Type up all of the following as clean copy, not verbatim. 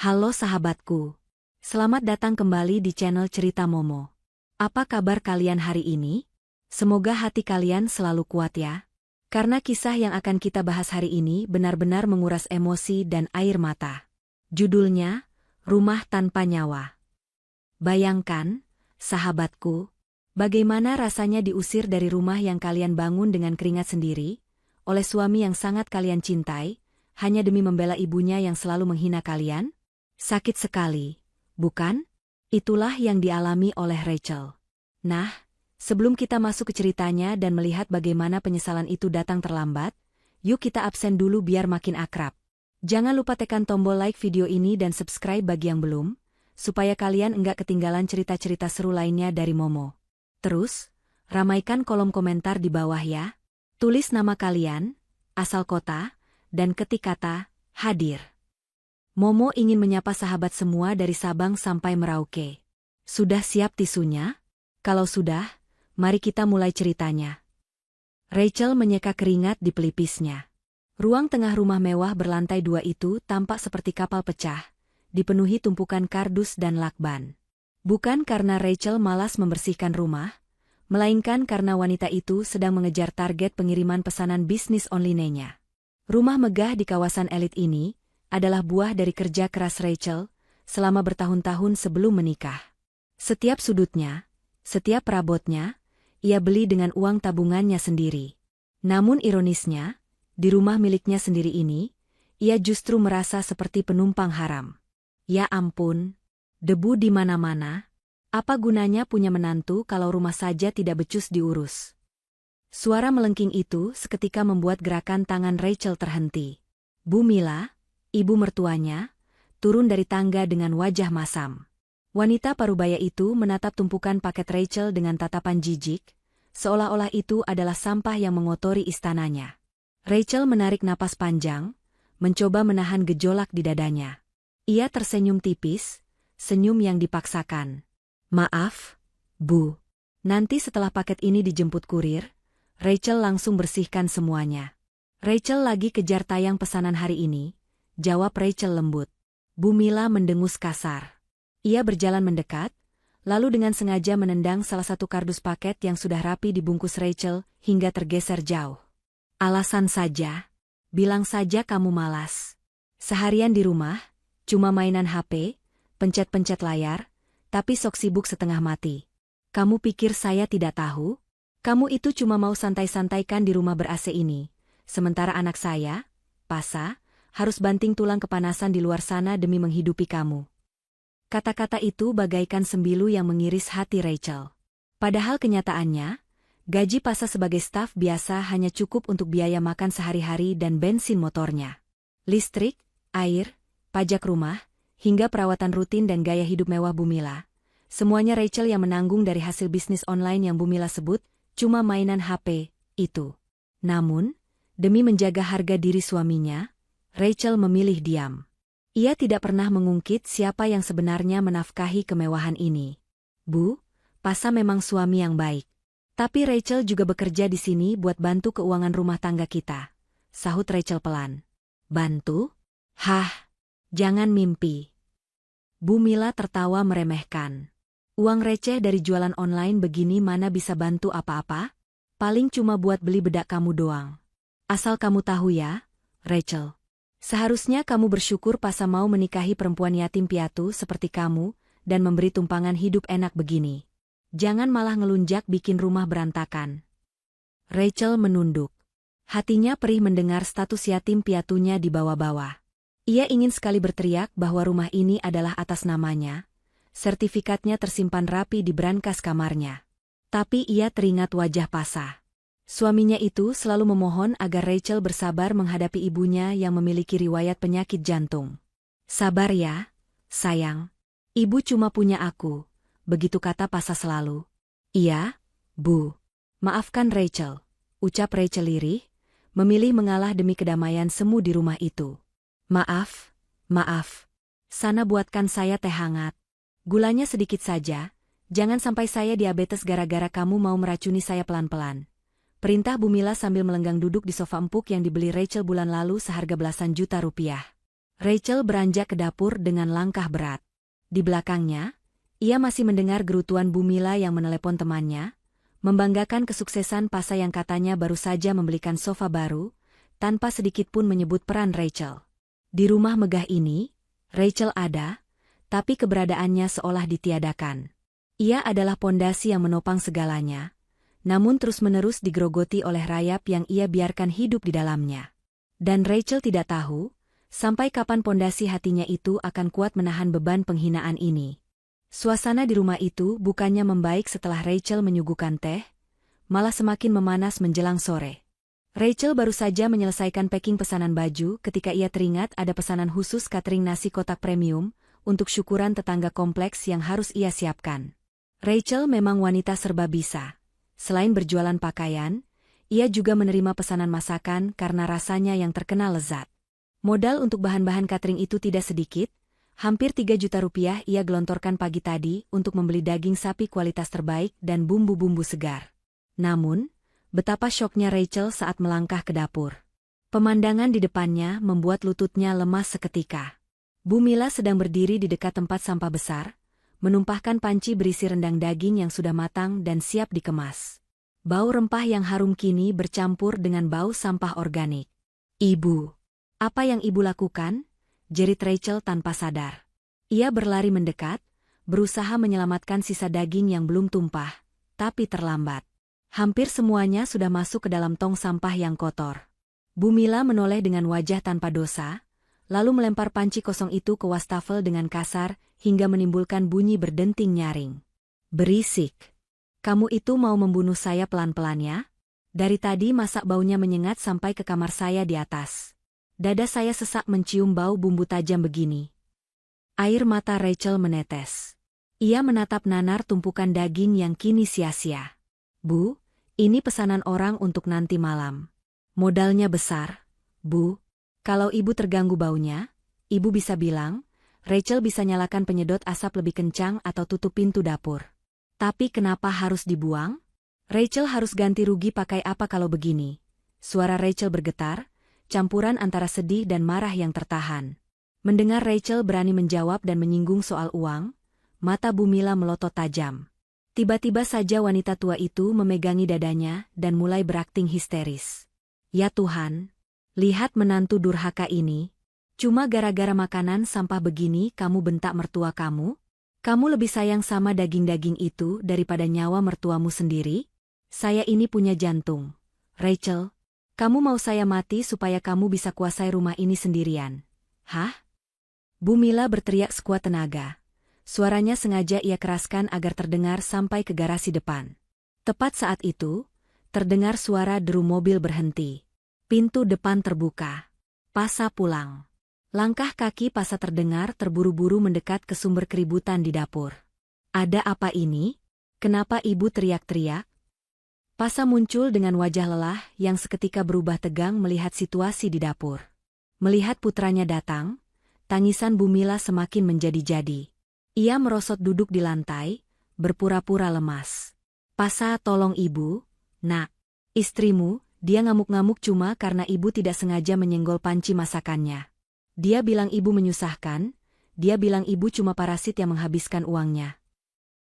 Halo sahabatku. Selamat datang kembali di channel Cerita Momo. Apa kabar kalian hari ini? Semoga hati kalian selalu kuat ya. Karena kisah yang akan kita bahas hari ini benar-benar menguras emosi dan air mata. Judulnya, Rumah Tanpa Nyawa. Bayangkan, sahabatku, bagaimana rasanya diusir dari rumah yang kalian bangun dengan keringat sendiri, oleh suami yang sangat kalian cintai, hanya demi membela ibunya yang selalu menghina kalian? Sakit sekali, bukan? Itulah yang dialami oleh Rachel. Nah, sebelum kita masuk ke ceritanya dan melihat bagaimana penyesalan itu datang terlambat, yuk kita absen dulu biar makin akrab. Jangan lupa tekan tombol like video ini dan subscribe bagi yang belum, supaya kalian enggak ketinggalan cerita-cerita seru lainnya dari Momo. Terus, ramaikan kolom komentar di bawah ya. Tulis nama kalian, asal kota, dan ketik kata, hadir. Momo ingin menyapa sahabat semua dari Sabang sampai Merauke. Sudah siap tisunya? Kalau sudah, mari kita mulai ceritanya. Rachel menyeka keringat di pelipisnya. Ruang tengah rumah mewah berlantai 2 itu tampak seperti kapal pecah, dipenuhi tumpukan kardus dan lakban. Bukan karena Rachel malas membersihkan rumah, melainkan karena wanita itu sedang mengejar target pengiriman pesanan bisnis online-nya. Rumah megah di kawasan elit ini adalah buah dari kerja keras Rachel selama bertahun-tahun sebelum menikah. Setiap sudutnya, setiap perabotnya, ia beli dengan uang tabungannya sendiri. Namun ironisnya, di rumah miliknya sendiri ini, ia justru merasa seperti penumpang haram. Ya ampun, debu di mana-mana. Apa gunanya punya menantu kalau rumah saja tidak becus diurus? Suara melengking itu seketika membuat gerakan tangan Rachel terhenti. Bu Mila, ibu mertuanya, turun dari tangga dengan wajah masam. Wanita parubaya itu menatap tumpukan paket Rachel dengan tatapan jijik, seolah-olah itu adalah sampah yang mengotori istananya. Rachel menarik napas panjang, mencoba menahan gejolak di dadanya. Ia tersenyum tipis, senyum yang dipaksakan. Maaf, Bu. Nanti setelah paket ini dijemput kurir, Rachel langsung bersihkan semuanya. Rachel lagi kejar tayang pesanan hari ini, jawab Rachel lembut. Bu Mila mendengus kasar. Ia berjalan mendekat, lalu dengan sengaja menendang salah satu kardus paket yang sudah rapi dibungkus Rachel hingga tergeser jauh. Alasan saja. Bilang saja kamu malas. Seharian di rumah, cuma mainan HP, pencet-pencet layar, tapi sok sibuk setengah mati. Kamu pikir saya tidak tahu? Kamu itu cuma mau santai-santaikan di rumah ber-AC ini, sementara anak saya, Pasa, harus banting tulang kepanasan di luar sana demi menghidupi kamu. Kata-kata itu bagaikan sembilu yang mengiris hati Rachel. Padahal kenyataannya, gaji Pasa sebagai staf biasa hanya cukup untuk biaya makan sehari-hari dan bensin motornya. Listrik, air, pajak rumah, hingga perawatan rutin dan gaya hidup mewah Bu Mila. Semuanya Rachel yang menanggung dari hasil bisnis online yang Bu Mila sebut cuma mainan HP itu. Namun, demi menjaga harga diri suaminya, Rachel memilih diam. Ia tidak pernah mengungkit siapa yang sebenarnya menafkahi kemewahan ini. Bu, Pasa memang suami yang baik. Tapi Rachel juga bekerja di sini buat bantu keuangan rumah tangga kita, sahut Rachel pelan. Bantu? Hah, jangan mimpi. Bu Mila tertawa meremehkan. Uang receh dari jualan online begini mana bisa bantu apa-apa? Paling cuma buat beli bedak kamu doang. Asal kamu tahu ya, Rachel. Seharusnya kamu bersyukur Pasa mau menikahi perempuan yatim piatu seperti kamu dan memberi tumpangan hidup enak begini. Jangan malah ngelunjak bikin rumah berantakan. Rachel menunduk. Hatinya perih mendengar status yatim piatunya dibawa-bawa. Ia ingin sekali berteriak bahwa rumah ini adalah atas namanya. Sertifikatnya tersimpan rapi di brankas kamarnya. Tapi ia teringat wajah Pasa. Suaminya itu selalu memohon agar Rachel bersabar menghadapi ibunya yang memiliki riwayat penyakit jantung. Sabar ya, sayang. Ibu cuma punya aku, begitu kata Pasa selalu. Iya, Bu. Maafkan Rachel, ucap Rachel lirih, memilih mengalah demi kedamaian semu di rumah itu. Maaf, maaf. Sana buatkan saya teh hangat. Gulanya sedikit saja, jangan sampai saya diabetes gara-gara kamu mau meracuni saya pelan-pelan. Perintah Bu Mila sambil melenggang duduk di sofa empuk yang dibeli Rachel bulan lalu seharga belasan juta rupiah. Rachel beranjak ke dapur dengan langkah berat. Di belakangnya, ia masih mendengar gerutuan Bu Mila yang menelepon temannya, membanggakan kesuksesan Pasa yang katanya baru saja membelikan sofa baru, tanpa sedikit pun menyebut peran Rachel. Di rumah megah ini, Rachel ada, tapi keberadaannya seolah ditiadakan. Ia adalah pondasi yang menopang segalanya, namun terus-menerus digerogoti oleh rayap yang ia biarkan hidup di dalamnya. Dan Rachel tidak tahu, sampai kapan pondasi hatinya itu akan kuat menahan beban penghinaan ini. Suasana di rumah itu bukannya membaik setelah Rachel menyuguhkan teh, malah semakin memanas menjelang sore. Rachel baru saja menyelesaikan packing pesanan baju ketika ia teringat ada pesanan khusus catering nasi kotak premium untuk syukuran tetangga kompleks yang harus ia siapkan. Rachel memang wanita serba bisa. Selain berjualan pakaian, ia juga menerima pesanan masakan karena rasanya yang terkenal lezat. Modal untuk bahan-bahan catering itu tidak sedikit, hampir 3 juta rupiah ia gelontorkan pagi tadi untuk membeli daging sapi kualitas terbaik dan bumbu-bumbu segar. Namun, betapa syoknya Rachel saat melangkah ke dapur. Pemandangan di depannya membuat lututnya lemas seketika. Bu Mila sedang berdiri di dekat tempat sampah besar, menumpahkan panci berisi rendang daging yang sudah matang dan siap dikemas. Bau rempah yang harum kini bercampur dengan bau sampah organik. "Ibu, apa yang ibu lakukan?" jerit Rachel tanpa sadar. Ia berlari mendekat, berusaha menyelamatkan sisa daging yang belum tumpah, tapi terlambat. Hampir semuanya sudah masuk ke dalam tong sampah yang kotor. Bu Mila menoleh dengan wajah tanpa dosa, lalu melempar panci kosong itu ke wastafel dengan kasar hingga menimbulkan bunyi berdenting nyaring. "Berisik! Kamu itu mau membunuh saya pelan-pelan ya? Dari tadi masa baunya menyengat sampai ke kamar saya di atas. Dada saya sesak mencium bau bumbu tajam begini." Air mata Rachel menetes. Ia menatap nanar tumpukan daging yang kini sia-sia. "Bu, ini pesanan orang untuk nanti malam. Modalnya besar, Bu. Kalau ibu terganggu baunya, ibu bisa bilang, Rachel bisa nyalakan penyedot asap lebih kencang atau tutup pintu dapur. Tapi kenapa harus dibuang? Rachel harus ganti rugi pakai apa kalau begini?" Suara Rachel bergetar, campuran antara sedih dan marah yang tertahan. Mendengar Rachel berani menjawab dan menyinggung soal uang, mata Bu Mila melotot tajam. Tiba-tiba saja wanita tua itu memegangi dadanya dan mulai berakting histeris. "Ya Tuhan, lihat menantu durhaka ini. Cuma gara-gara makanan sampah begini kamu bentak mertua kamu? Kamu lebih sayang sama daging-daging itu daripada nyawa mertuamu sendiri? Saya ini punya jantung. Rachel, kamu mau saya mati supaya kamu bisa kuasai rumah ini sendirian? Hah?" Bu Mila berteriak sekuat tenaga. Suaranya sengaja ia keraskan agar terdengar sampai ke garasi depan. Tepat saat itu, terdengar suara deru mobil berhenti. Pintu depan terbuka. Pasa pulang. Langkah kaki Pasa terdengar terburu-buru mendekat ke sumber keributan di dapur. "Ada apa ini? Kenapa ibu teriak-teriak?" Pasa muncul dengan wajah lelah yang seketika berubah tegang melihat situasi di dapur. Melihat putranya datang, tangisan Bu Mila semakin menjadi-jadi. Ia merosot duduk di lantai, berpura-pura lemas. "Pasa, tolong ibu, nak. Istrimu, dia ngamuk-ngamuk cuma karena ibu tidak sengaja menyenggol panci masakannya. Dia bilang ibu menyusahkan, dia bilang ibu cuma parasit yang menghabiskan uangnya."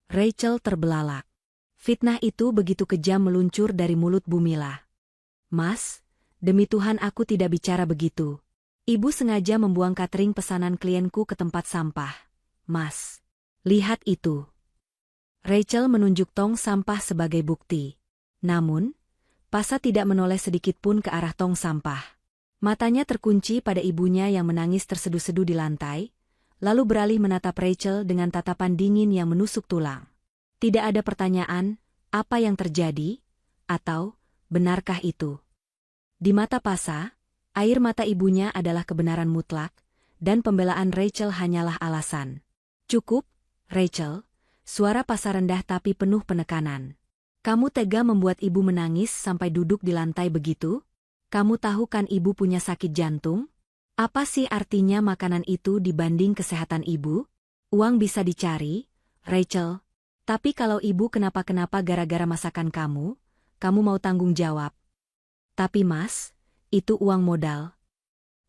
Rachel terbelalak. Fitnah itu begitu kejam meluncur dari mulut Bu Mila. "Mas, demi Tuhan aku tidak bicara begitu. Ibu sengaja membuang catering pesanan klienku ke tempat sampah. Mas, lihat itu." Rachel menunjuk tong sampah sebagai bukti. Namun, Pasa tidak menoleh sedikit pun ke arah tong sampah. Matanya terkunci pada ibunya yang menangis terseduh-seduh di lantai, lalu beralih menatap Rachel dengan tatapan dingin yang menusuk tulang. Tidak ada pertanyaan, apa yang terjadi, atau, benarkah itu? Di mata Pasa, air mata ibunya adalah kebenaran mutlak, dan pembelaan Rachel hanyalah alasan. "Cukup, Rachel," suara Pasa rendah tapi penuh penekanan. "Kamu tega membuat ibu menangis sampai duduk di lantai begitu? Kamu tahu kan ibu punya sakit jantung? Apa sih artinya makanan itu dibanding kesehatan ibu? Uang bisa dicari, Rachel. Tapi kalau ibu kenapa-kenapa gara-gara masakan kamu mau tanggung jawab. Tapi Mas, itu uang modal.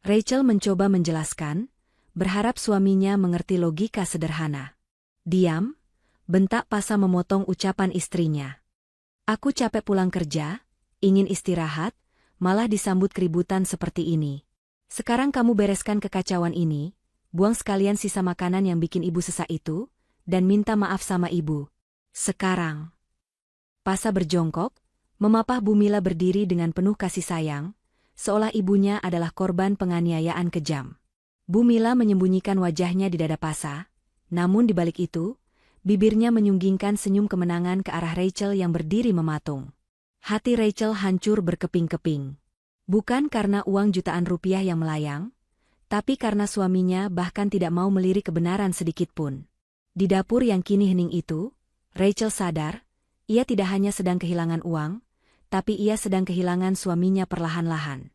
Rachel mencoba menjelaskan, berharap suaminya mengerti logika sederhana. Diam, bentak Pasa memotong ucapan istrinya. Aku capek pulang kerja, ingin istirahat, malah disambut keributan seperti ini. Sekarang kamu bereskan kekacauan ini, buang sekalian sisa makanan yang bikin ibu sesak itu, dan minta maaf sama ibu. Sekarang. Pasa berjongkok, memapah Bu Mila berdiri dengan penuh kasih sayang, seolah ibunya adalah korban penganiayaan kejam. Bu Mila menyembunyikan wajahnya di dada Pasa, namun di balik itu, bibirnya menyunggingkan senyum kemenangan ke arah Rachel yang berdiri mematung. Hati Rachel hancur berkeping-keping. Bukan karena uang jutaan rupiah yang melayang, tapi karena suaminya bahkan tidak mau melirik kebenaran sedikitpun. Di dapur yang kini hening itu, Rachel sadar, ia tidak hanya sedang kehilangan uang, tapi ia sedang kehilangan suaminya perlahan-lahan.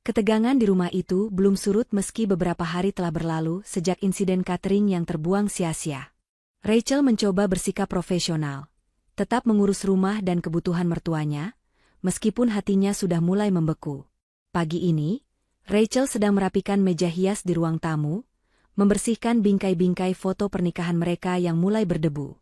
Ketegangan di rumah itu belum surut meski beberapa hari telah berlalu sejak insiden catering yang terbuang sia-sia. Rachel mencoba bersikap profesional, tetap mengurus rumah dan kebutuhan mertuanya, meskipun hatinya sudah mulai membeku. Pagi ini, Rachel sedang merapikan meja hias di ruang tamu, membersihkan bingkai-bingkai foto pernikahan mereka yang mulai berdebu.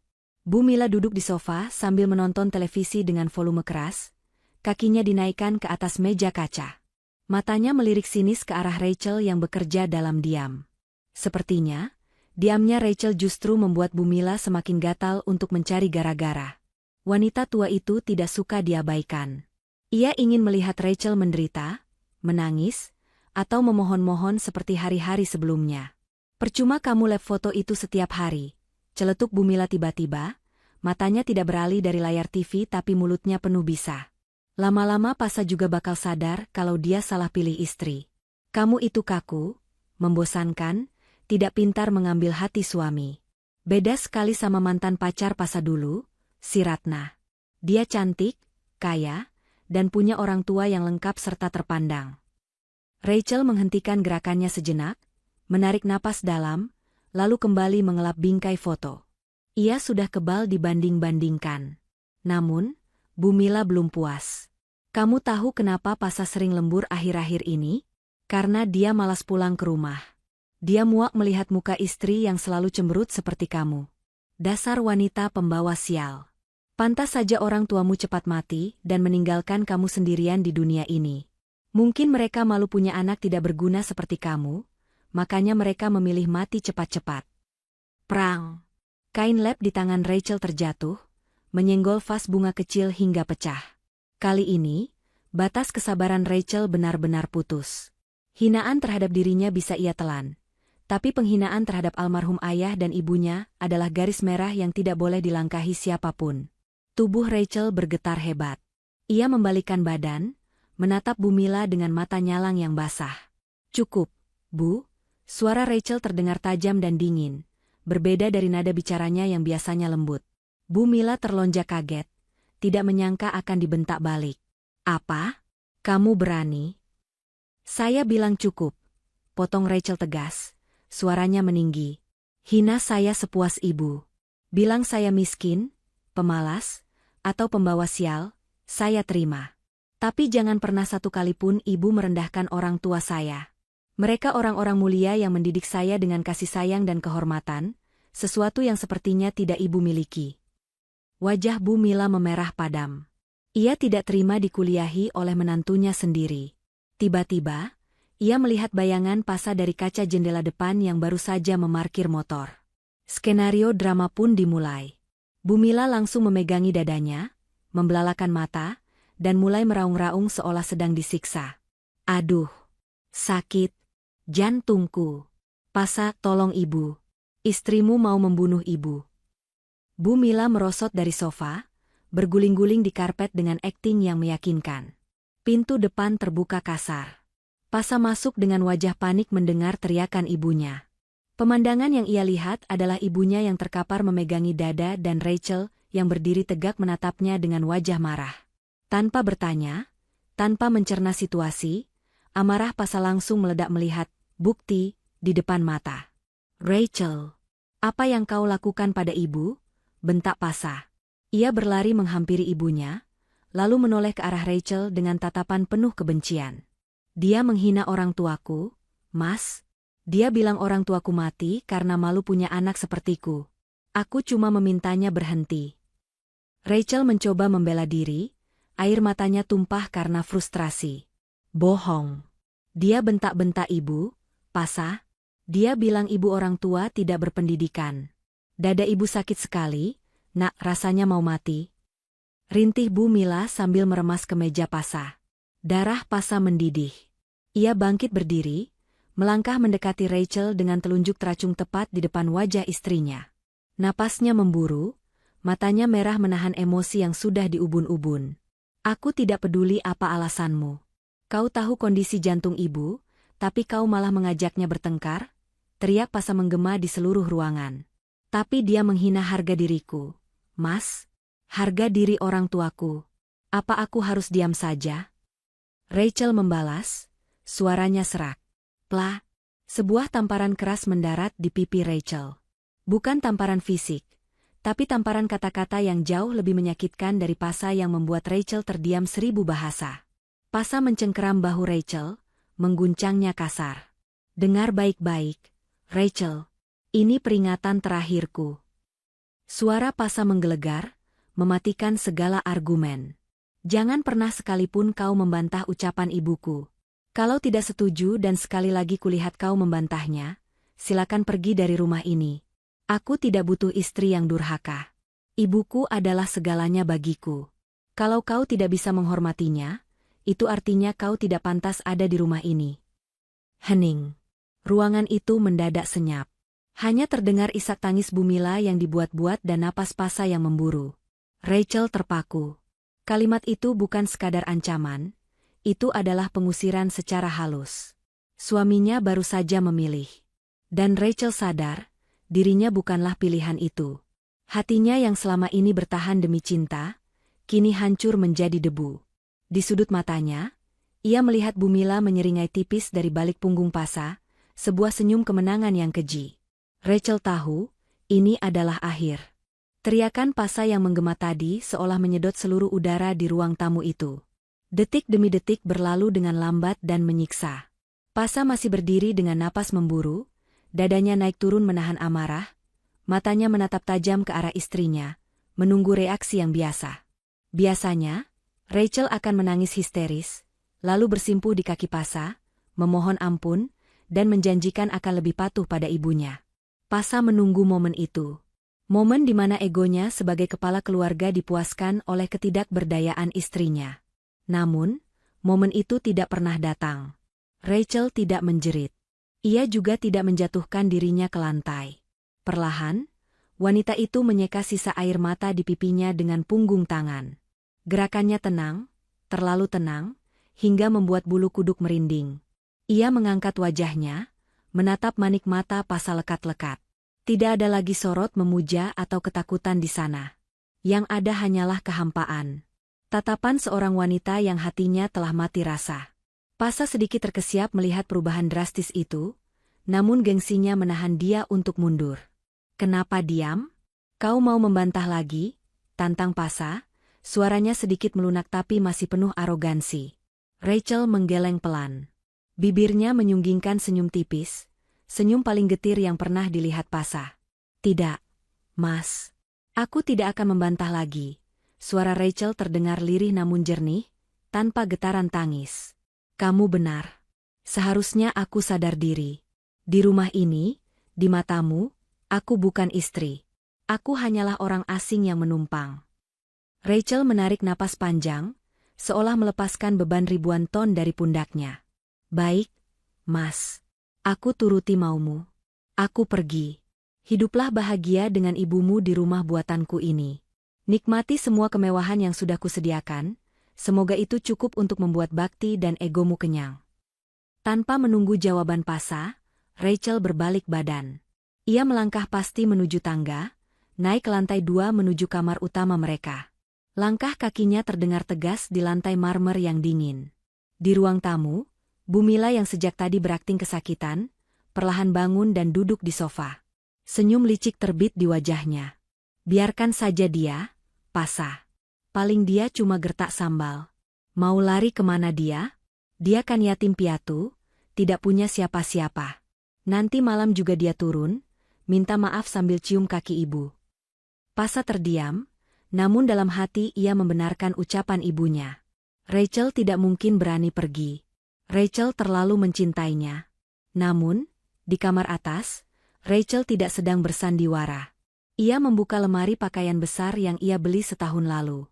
Bu Mila duduk di sofa sambil menonton televisi dengan volume keras, kakinya dinaikkan ke atas meja kaca. Matanya melirik sinis ke arah Rachel yang bekerja dalam diam. Sepertinya, diamnya Rachel justru membuat Bu Mila semakin gatal untuk mencari gara-gara. Wanita tua itu tidak suka diabaikan. Ia ingin melihat Rachel menderita, menangis, atau memohon-mohon seperti hari-hari sebelumnya. Percuma kamu lap foto itu setiap hari, celetuk Bu Mila tiba-tiba, matanya tidak beralih dari layar TV tapi mulutnya penuh bisa. Lama-lama Pasa juga bakal sadar kalau dia salah pilih istri. Kamu itu kaku, membosankan, tidak pintar mengambil hati suami. Beda sekali sama mantan pacar Pasa dulu, si Ratna. Dia cantik, kaya, dan punya orang tua yang lengkap serta terpandang. Rachel menghentikan gerakannya sejenak, menarik napas dalam, lalu kembali mengelap bingkai foto. Ia sudah kebal dibanding-bandingkan. Namun, Bu Mila belum puas. Kamu tahu kenapa Pasa sering lembur akhir-akhir ini? Karena dia malas pulang ke rumah. Dia muak melihat muka istri yang selalu cemberut seperti kamu. Dasar wanita pembawa sial. Pantas saja orang tuamu cepat mati dan meninggalkan kamu sendirian di dunia ini. Mungkin mereka malu punya anak tidak berguna seperti kamu, makanya mereka memilih mati cepat-cepat. Prang. Kain lap di tangan Rachel terjatuh, menyenggol vas bunga kecil hingga pecah. Kali ini, batas kesabaran Rachel benar-benar putus. Hinaan terhadap dirinya bisa ia telan, tapi penghinaan terhadap almarhum ayah dan ibunya adalah garis merah yang tidak boleh dilangkahi siapapun. Tubuh Rachel bergetar hebat. Ia membalikkan badan, menatap Bu Mila dengan mata nyalang yang basah. Cukup, Bu. Suara Rachel terdengar tajam dan dingin, berbeda dari nada bicaranya yang biasanya lembut. Bu Mila terlonjak kaget, tidak menyangka akan dibentak balik. Apa? Kamu berani? Saya bilang cukup, potong Rachel tegas, suaranya meninggi. Hina saya sepuas ibu. Bilang saya miskin, pemalas, atau pembawa sial, saya terima. Tapi jangan pernah satu kali pun ibu merendahkan orang tua saya. Mereka orang-orang mulia yang mendidik saya dengan kasih sayang dan kehormatan, sesuatu yang sepertinya tidak ibu miliki. Wajah Bu Mila memerah padam. Ia tidak terima dikuliahi oleh menantunya sendiri. Tiba-tiba, ia melihat bayangan Pasa dari kaca jendela depan yang baru saja memarkir motor. Skenario drama pun dimulai. Bu Mila langsung memegangi dadanya, membelalakan mata, dan mulai meraung-raung seolah sedang disiksa. Aduh, sakit, jantungku. Pasa, tolong ibu. Istrimu mau membunuh ibu. Bu Mila merosot dari sofa, berguling-guling di karpet dengan akting yang meyakinkan. Pintu depan terbuka kasar. Pasa masuk dengan wajah panik mendengar teriakan ibunya. Pemandangan yang ia lihat adalah ibunya yang terkapar memegangi dada dan Rachel yang berdiri tegak menatapnya dengan wajah marah. Tanpa bertanya, tanpa mencerna situasi, amarah Pasa langsung meledak melihat bukti di depan mata. Rachel, apa yang kau lakukan pada ibu? Bentak Pasa. Ia berlari menghampiri ibunya, lalu menoleh ke arah Rachel dengan tatapan penuh kebencian. Dia menghina orang tuaku, Mas, dia bilang orang tuaku mati karena malu punya anak sepertiku. Aku cuma memintanya berhenti. Rachel mencoba membela diri, air matanya tumpah karena frustrasi. Bohong. Dia bentak-bentak ibu, Pasa. Dia bilang ibu orang tua tidak berpendidikan. Dada ibu sakit sekali, nak, rasanya mau mati. Rintih Bu Mila sambil meremas ke meja Pasa. Darah Pasa mendidih. Ia bangkit berdiri, melangkah mendekati Rachel dengan telunjuk teracung tepat di depan wajah istrinya. Napasnya memburu, matanya merah menahan emosi yang sudah diubun-ubun. Aku tidak peduli apa alasanmu. Kau tahu kondisi jantung ibu, tapi kau malah mengajaknya bertengkar? Teriak Pasa menggema di seluruh ruangan. Tapi dia menghina harga diriku. Mas, harga diri orang tuaku. Apa aku harus diam saja? Rachel membalas, suaranya serak. Plah, sebuah tamparan keras mendarat di pipi Rachel. Bukan tamparan fisik, tapi tamparan kata-kata yang jauh lebih menyakitkan dari Pasa yang membuat Rachel terdiam 1000 bahasa. Pasa mencengkeram bahu Rachel, mengguncangnya kasar. Dengar baik-baik, Rachel, ini peringatan terakhirku. Suara Pasa menggelegar, mematikan segala argumen. Jangan pernah sekalipun kau membantah ucapan ibuku. Kalau tidak setuju dan sekali lagi kulihat kau membantahnya, silakan pergi dari rumah ini. Aku tidak butuh istri yang durhaka. Ibuku adalah segalanya bagiku. Kalau kau tidak bisa menghormatinya, itu artinya kau tidak pantas ada di rumah ini. Hening. Ruangan itu mendadak senyap. Hanya terdengar isak tangis Bu Mila yang dibuat-buat dan napas Pasa yang memburu. Rachel terpaku. Kalimat itu bukan sekadar ancaman, itu adalah pengusiran secara halus. Suaminya baru saja memilih. Dan Rachel sadar, dirinya bukanlah pilihan itu. Hatinya yang selama ini bertahan demi cinta, kini hancur menjadi debu. Di sudut matanya, ia melihat Bu Mila menyeringai tipis dari balik punggung Pasa, sebuah senyum kemenangan yang keji. Rachel tahu, ini adalah akhir. Teriakan Pasa yang menggema tadi seolah menyedot seluruh udara di ruang tamu itu. Detik demi detik berlalu dengan lambat dan menyiksa. Pasa masih berdiri dengan napas memburu, dadanya naik turun menahan amarah, matanya menatap tajam ke arah istrinya, menunggu reaksi yang biasa. Biasanya, Rachel akan menangis histeris, lalu bersimpuh di kaki Pasa, memohon ampun, dan menjanjikan akan lebih patuh pada ibunya. Pasa menunggu momen itu. Momen di mana egonya sebagai kepala keluarga dipuaskan oleh ketidakberdayaan istrinya. Namun, momen itu tidak pernah datang. Rachel tidak menjerit. Ia juga tidak menjatuhkan dirinya ke lantai. Perlahan, wanita itu menyeka sisa air mata di pipinya dengan punggung tangan. Gerakannya tenang, terlalu tenang, hingga membuat bulu kuduk merinding. Ia mengangkat wajahnya, menatap manik mata Pasa lekat-lekat. Tidak ada lagi sorot memuja atau ketakutan di sana. Yang ada hanyalah kehampaan. Tatapan seorang wanita yang hatinya telah mati rasa. Pasa sedikit terkesiap melihat perubahan drastis itu, namun gengsinya menahan dia untuk mundur. Kenapa diam? Kau mau membantah lagi? Tantang Pasa, suaranya sedikit melunak tapi masih penuh arogansi. Rachel menggeleng pelan. Bibirnya menyunggingkan senyum tipis, senyum paling getir yang pernah dilihat Pasa. Tidak, Mas. Aku tidak akan membantah lagi. Suara Rachel terdengar lirih namun jernih, tanpa getaran tangis. Kamu benar. Seharusnya aku sadar diri. Di rumah ini, di matamu, aku bukan istri. Aku hanyalah orang asing yang menumpang. Rachel menarik napas panjang, seolah melepaskan beban ribuan ton dari pundaknya. Baik, Mas. Aku turuti maumu. Aku pergi. Hiduplah bahagia dengan ibumu di rumah buatanku ini. Nikmati semua kemewahan yang sudah kusediakan, semoga itu cukup untuk membuat bakti dan egomu kenyang. Tanpa menunggu jawaban Pasa, Rachel berbalik badan. Ia melangkah pasti menuju tangga, naik ke lantai 2 menuju kamar utama mereka. Langkah kakinya terdengar tegas di lantai marmer yang dingin. Di ruang tamu, Bu Mila yang sejak tadi berakting kesakitan, perlahan bangun dan duduk di sofa. Senyum licik terbit di wajahnya. Biarkan saja dia, Pasa. Paling dia cuma gertak sambal. Mau lari kemana dia? Dia kan yatim piatu, tidak punya siapa-siapa. Nanti malam juga dia turun, minta maaf sambil cium kaki ibu. Pasa terdiam, namun dalam hati ia membenarkan ucapan ibunya. Rachel tidak mungkin berani pergi. Rachel terlalu mencintainya. Namun, di kamar atas, Rachel tidak sedang bersandiwara. Ia membuka lemari pakaian besar yang ia beli setahun lalu.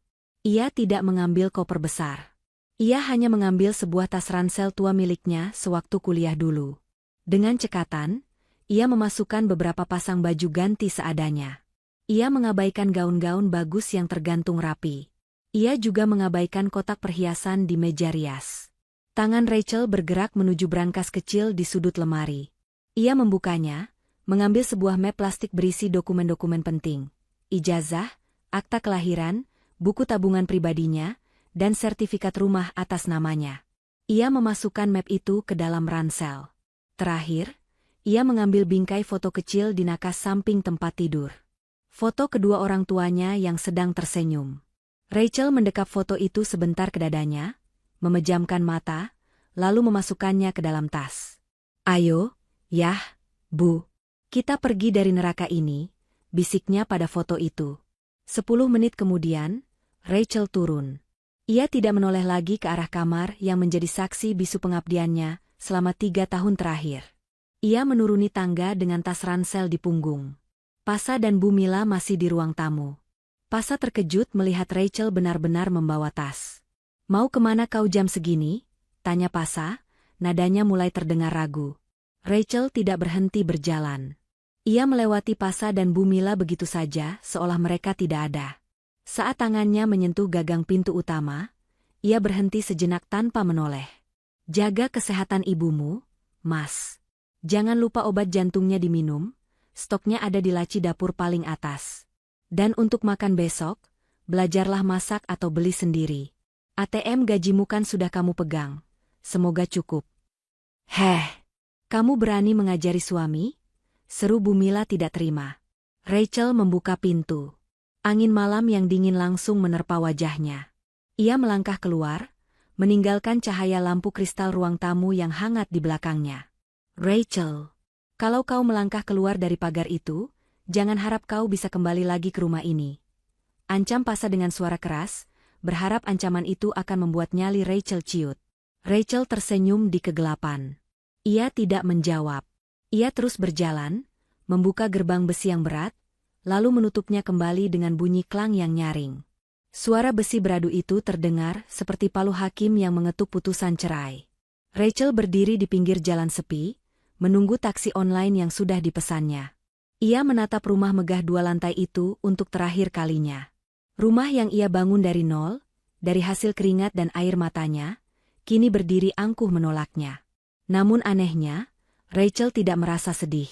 Ia tidak mengambil koper besar. Ia hanya mengambil sebuah tas ransel tua miliknya sewaktu kuliah dulu. Dengan cekatan, ia memasukkan beberapa pasang baju ganti seadanya. Ia mengabaikan gaun-gaun bagus yang tergantung rapi. Ia juga mengabaikan kotak perhiasan di meja rias. Tangan Rachel bergerak menuju brankas kecil di sudut lemari. Ia membukanya, mengambil sebuah map plastik berisi dokumen-dokumen penting, ijazah, akta kelahiran, buku tabungan pribadinya, dan sertifikat rumah atas namanya. Ia memasukkan map itu ke dalam ransel. Terakhir, ia mengambil bingkai foto kecil di nakas samping tempat tidur. Foto kedua orang tuanya yang sedang tersenyum. Rachel mendekap foto itu sebentar ke dadanya, memejamkan mata, lalu memasukkannya ke dalam tas. "Ayo, Yah, Bu. Kita pergi dari neraka ini," bisiknya pada foto itu. 10 menit kemudian, Rachel turun. Ia tidak menoleh lagi ke arah kamar yang menjadi saksi bisu pengabdiannya selama 3 tahun terakhir. Ia menuruni tangga dengan tas ransel di punggung. Pasa dan Bu Mila masih di ruang tamu. Pasa terkejut melihat Rachel benar-benar membawa tas. "Mau kemana kau jam segini?" tanya Pasa, nadanya mulai terdengar ragu. Rachel tidak berhenti berjalan. Ia melewati Pasa dan Bu Mila begitu saja seolah mereka tidak ada. Saat tangannya menyentuh gagang pintu utama, ia berhenti sejenak tanpa menoleh. "Jaga kesehatan ibumu, Mas. Jangan lupa obat jantungnya diminum, stoknya ada di laci dapur paling atas. Dan untuk makan besok, belajarlah masak atau beli sendiri. ATM gajimu kan sudah kamu pegang, semoga cukup." "Heh, kamu berani mengajari suami?" seru Bu Mila tidak terima. Rachel membuka pintu. Angin malam yang dingin langsung menerpa wajahnya. Ia melangkah keluar, meninggalkan cahaya lampu kristal ruang tamu yang hangat di belakangnya. "Rachel, kalau kau melangkah keluar dari pagar itu, jangan harap kau bisa kembali lagi ke rumah ini," ancam Pasa dengan suara keras, berharap ancaman itu akan membuat nyali Rachel ciut. Rachel tersenyum di kegelapan. Ia tidak menjawab. Ia terus berjalan, membuka gerbang besi yang berat, lalu menutupnya kembali dengan bunyi klang yang nyaring. Suara besi beradu itu terdengar seperti palu hakim yang mengetuk putusan cerai. Rachel berdiri di pinggir jalan sepi, menunggu taksi online yang sudah dipesannya. Ia menatap rumah megah 2 lantai itu untuk terakhir kalinya. Rumah yang ia bangun dari nol, dari hasil keringat dan air matanya, kini berdiri angkuh menolaknya. Namun anehnya, Rachel tidak merasa sedih.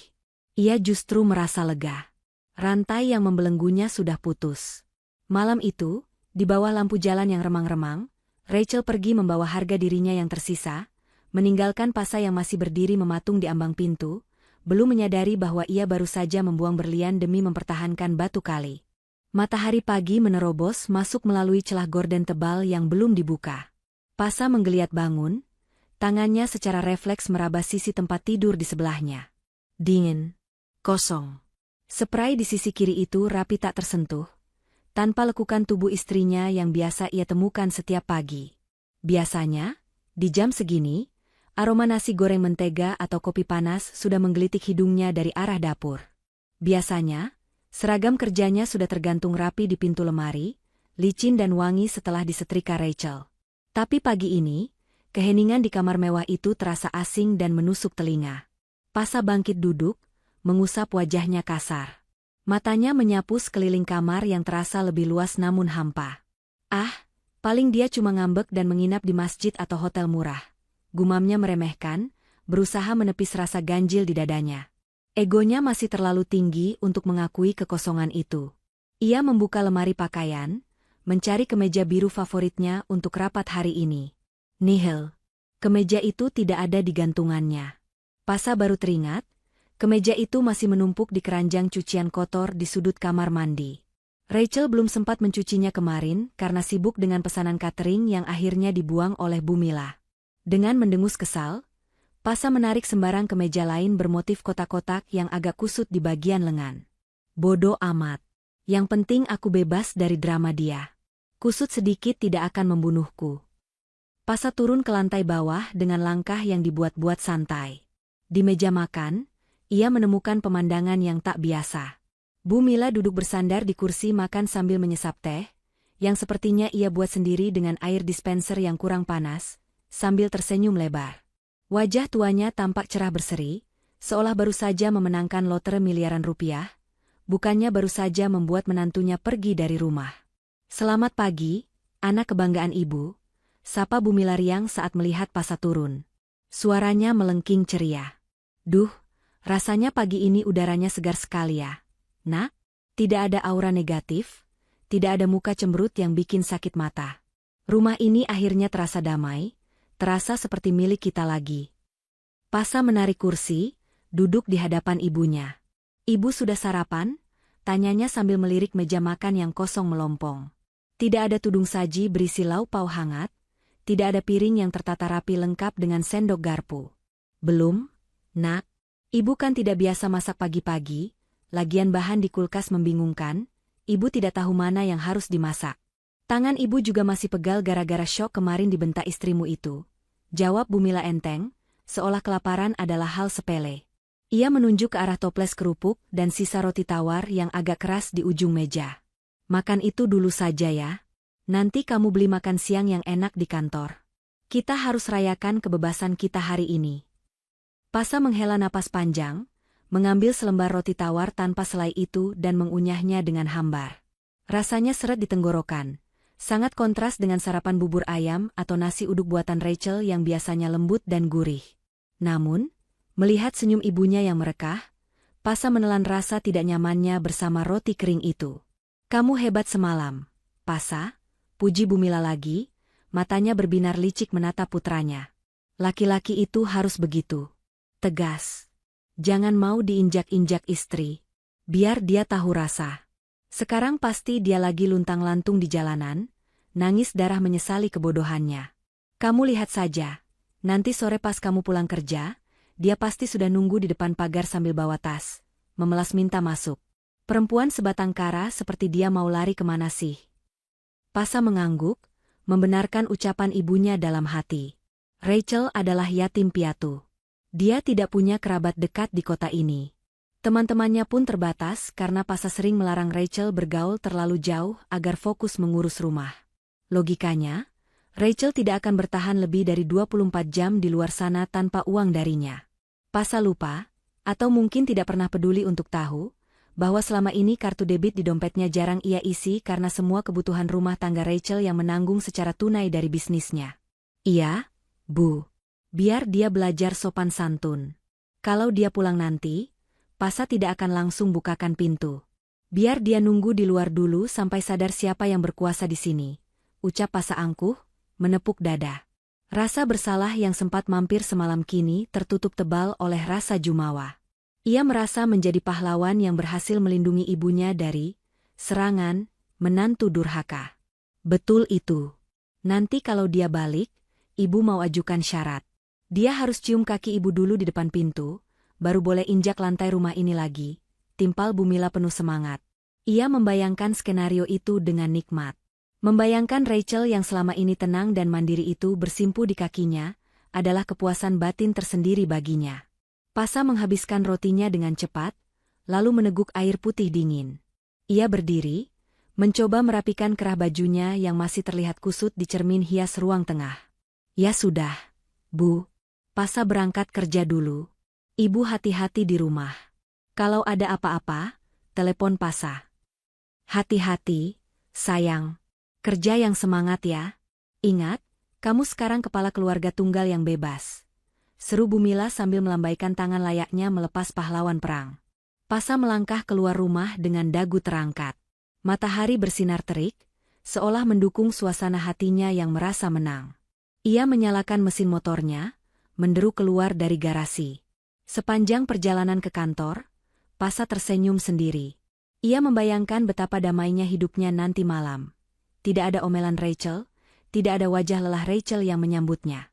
Ia justru merasa lega. Rantai yang membelenggunya sudah putus. Malam itu, di bawah lampu jalan yang remang-remang, Rachel pergi membawa harga dirinya yang tersisa, meninggalkan Pasa yang masih berdiri mematung di ambang pintu, belum menyadari bahwa ia baru saja membuang berlian demi mempertahankan batu kali. Matahari pagi menerobos masuk melalui celah gorden tebal yang belum dibuka. Pasa menggeliat bangun, tangannya secara refleks meraba sisi tempat tidur di sebelahnya. Dingin. Kosong. Spray di sisi kiri itu rapi tak tersentuh, tanpa lekukan tubuh istrinya yang biasa ia temukan setiap pagi. Biasanya, di jam segini, aroma nasi goreng mentega atau kopi panas sudah menggelitik hidungnya dari arah dapur. Biasanya, seragam kerjanya sudah tergantung rapi di pintu lemari, licin dan wangi setelah disetrika Rachel. Tapi pagi ini, keheningan di kamar mewah itu terasa asing dan menusuk telinga. Pasa bangkit duduk, mengusap wajahnya kasar. Matanya menyapu sekeliling kamar yang terasa lebih luas namun hampa. "Ah, paling dia cuma ngambek dan menginap di masjid atau hotel murah," gumamnya meremehkan, berusaha menepis rasa ganjil di dadanya. Egonya masih terlalu tinggi untuk mengakui kekosongan itu. Ia membuka lemari pakaian, mencari kemeja biru favoritnya untuk rapat hari ini. Nihil. Kemeja itu tidak ada di gantungannya. Pasa baru teringat, kemeja itu masih menumpuk di keranjang cucian kotor di sudut kamar mandi. Rachel belum sempat mencucinya kemarin karena sibuk dengan pesanan catering yang akhirnya dibuang oleh Bu Mila. Dengan mendengus kesal, Pasa menarik sembarang kemeja lain bermotif kotak-kotak yang agak kusut di bagian lengan. Bodoh amat. Yang penting aku bebas dari drama dia. Kusut sedikit tidak akan membunuhku. Pasa turun ke lantai bawah dengan langkah yang dibuat-buat santai. Di meja makan, ia menemukan pemandangan yang tak biasa. Bu Mila duduk bersandar di kursi makan sambil menyesap teh, yang sepertinya ia buat sendiri dengan air dispenser yang kurang panas, sambil tersenyum lebar. Wajah tuanya tampak cerah berseri, seolah baru saja memenangkan lotre miliaran rupiah, bukannya baru saja membuat menantunya pergi dari rumah. Selamat pagi, anak kebanggaan ibu, sapa Bu Mila riang saat melihat Pasa turun. Suaranya melengking ceria. Duh, rasanya pagi ini udaranya segar sekali ya. Nak, tidak ada aura negatif, tidak ada muka cemberut yang bikin sakit mata. Rumah ini akhirnya terasa damai, terasa seperti milik kita lagi. Pasa menarik kursi, duduk di hadapan ibunya. Ibu sudah sarapan? Tanyanya sambil melirik meja makan yang kosong melompong. Tidak ada tudung saji berisi lauk pauk hangat, tidak ada piring yang tertata rapi lengkap dengan sendok garpu. Belum, Nak. Ibu kan tidak biasa masak pagi-pagi, lagian bahan di kulkas membingungkan, ibu tidak tahu mana yang harus dimasak. Tangan ibu juga masih pegal gara-gara syok kemarin dibentak istrimu itu. Jawab Bu Mila enteng, seolah kelaparan adalah hal sepele. Ia menunjuk ke arah toples kerupuk dan sisa roti tawar yang agak keras di ujung meja. Makan itu dulu saja ya. Nanti kamu beli makan siang yang enak di kantor. Kita harus rayakan kebebasan kita hari ini. Pasa menghela napas panjang, mengambil selembar roti tawar tanpa selai itu dan mengunyahnya dengan hambar. Rasanya seret di tenggorokan, sangat kontras dengan sarapan bubur ayam atau nasi uduk buatan Rachel yang biasanya lembut dan gurih. Namun, melihat senyum ibunya yang merekah, Pasa menelan rasa tidak nyamannya bersama roti kering itu. Kamu hebat semalam, Pasa. Puji Bu Mila lagi, matanya berbinar licik menatap putranya. Laki-laki itu harus begitu. Tegas. Jangan mau diinjak-injak istri. Biar dia tahu rasa. Sekarang pasti dia lagi luntang-lantung di jalanan, nangis darah menyesali kebodohannya. Kamu lihat saja, nanti sore pas kamu pulang kerja, dia pasti sudah nunggu di depan pagar sambil bawa tas, memelas minta masuk. Perempuan sebatang kara seperti dia mau lari kemana sih? Pasa mengangguk, membenarkan ucapan ibunya dalam hati. Rachel adalah yatim piatu. Dia tidak punya kerabat dekat di kota ini. Teman-temannya pun terbatas karena Pasa sering melarang Rachel bergaul terlalu jauh agar fokus mengurus rumah. Logikanya, Rachel tidak akan bertahan lebih dari 24 jam di luar sana tanpa uang darinya. Pasa lupa, atau mungkin tidak pernah peduli untuk tahu, bahwa selama ini kartu debit di dompetnya jarang ia isi karena semua kebutuhan rumah tangga Rachel yang menanggung secara tunai dari bisnisnya. Iya, Bu. Biar dia belajar sopan santun. Kalau dia pulang nanti, Pasa tidak akan langsung bukakan pintu. Biar dia nunggu di luar dulu sampai sadar siapa yang berkuasa di sini. Ucap Pasa angkuh, menepuk dada. Rasa bersalah yang sempat mampir semalam kini tertutup tebal oleh rasa jumawa. Ia merasa menjadi pahlawan yang berhasil melindungi ibunya dari serangan menantu durhaka. Betul itu. Nanti kalau dia balik, ibu mau ajukan syarat. Dia harus cium kaki ibu dulu di depan pintu, baru boleh injak lantai rumah ini lagi, timpal Bu Mila penuh semangat. Ia membayangkan skenario itu dengan nikmat. Membayangkan Rachel yang selama ini tenang dan mandiri itu bersimpu di kakinya, adalah kepuasan batin tersendiri baginya. Pasa menghabiskan rotinya dengan cepat, lalu meneguk air putih dingin. Ia berdiri, mencoba merapikan kerah bajunya yang masih terlihat kusut di cermin hias ruang tengah. Ya sudah, Bu. Pasa berangkat kerja dulu. Ibu hati-hati di rumah. Kalau ada apa-apa, telepon Pasa. Hati-hati, sayang. Kerja yang semangat ya. Ingat, kamu sekarang kepala keluarga tunggal yang bebas. Seru Bu Mila sambil melambaikan tangan layaknya melepas pahlawan perang. Pasa melangkah keluar rumah dengan dagu terangkat. Matahari bersinar terik, seolah mendukung suasana hatinya yang merasa menang. Ia menyalakan mesin motornya, menderu keluar dari garasi. Sepanjang perjalanan ke kantor, Pasa tersenyum sendiri. Ia membayangkan betapa damainya hidupnya nanti malam. Tidak ada omelan Rachel, tidak ada wajah lelah Rachel yang menyambutnya.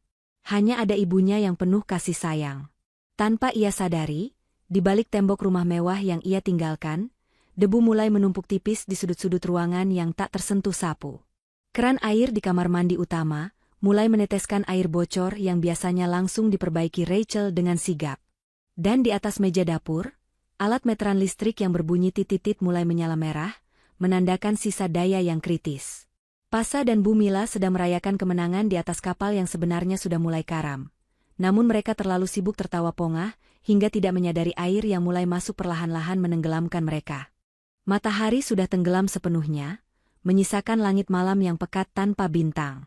Hanya ada ibunya yang penuh kasih sayang. Tanpa ia sadari, di balik tembok rumah mewah yang ia tinggalkan, debu mulai menumpuk tipis di sudut-sudut ruangan yang tak tersentuh sapu. Keran air di kamar mandi utama mulai meneteskan air bocor yang biasanya langsung diperbaiki Rachel dengan sigap. Dan di atas meja dapur, alat meteran listrik yang berbunyi titit-titit mulai menyala merah, menandakan sisa daya yang kritis. Pasa dan Bu Mila sedang merayakan kemenangan di atas kapal yang sebenarnya sudah mulai karam. Namun mereka terlalu sibuk tertawa pongah, hingga tidak menyadari air yang mulai masuk perlahan-lahan menenggelamkan mereka. Matahari sudah tenggelam sepenuhnya, menyisakan langit malam yang pekat tanpa bintang.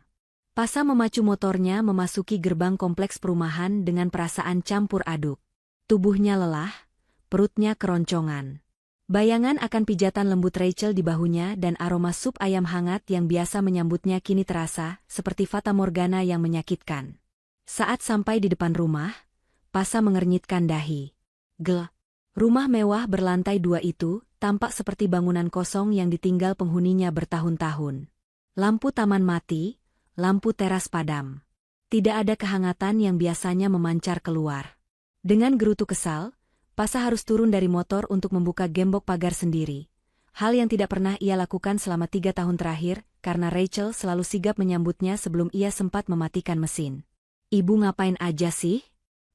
Pasa memacu motornya memasuki gerbang kompleks perumahan dengan perasaan campur aduk. Tubuhnya lelah, perutnya keroncongan. Bayangan akan pijatan lembut Rachel di bahunya dan aroma sup ayam hangat yang biasa menyambutnya kini terasa seperti fata morgana yang menyakitkan. Saat sampai di depan rumah, Pasa mengernyitkan dahi. Rumah mewah berlantai 2 itu tampak seperti bangunan kosong yang ditinggal penghuninya bertahun-tahun. Lampu taman mati, lampu teras padam. Tidak ada kehangatan yang biasanya memancar keluar. Dengan gerutu kesal, Pasa harus turun dari motor untuk membuka gembok pagar sendiri. Hal yang tidak pernah ia lakukan selama 3 tahun terakhir, karena Rachel selalu sigap menyambutnya sebelum ia sempat mematikan mesin. "Ibu ngapain aja sih?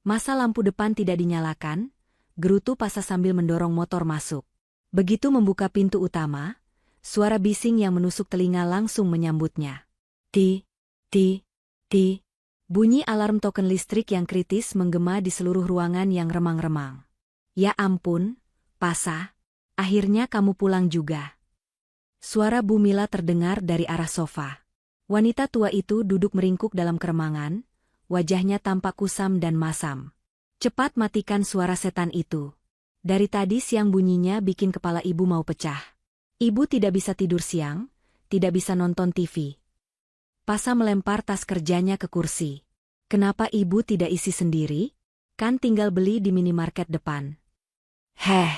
Masa lampu depan tidak dinyalakan?" gerutu Pasa sambil mendorong motor masuk. Begitu membuka pintu utama, suara bising yang menusuk telinga langsung menyambutnya. Ti, ti, ti. Bunyi alarm token listrik yang kritis menggema di seluruh ruangan yang remang-remang. "Ya ampun, Pasa, akhirnya kamu pulang juga." Suara Bu Mila terdengar dari arah sofa. Wanita tua itu duduk meringkuk dalam keremangan, wajahnya tampak kusam dan masam. "Cepat matikan suara setan itu. Dari tadi siang bunyinya bikin kepala ibu mau pecah. Ibu tidak bisa tidur siang, tidak bisa nonton TV." Pasa melempar tas kerjanya ke kursi. "Kenapa ibu tidak isi sendiri? Kan tinggal beli di minimarket depan." "Heh,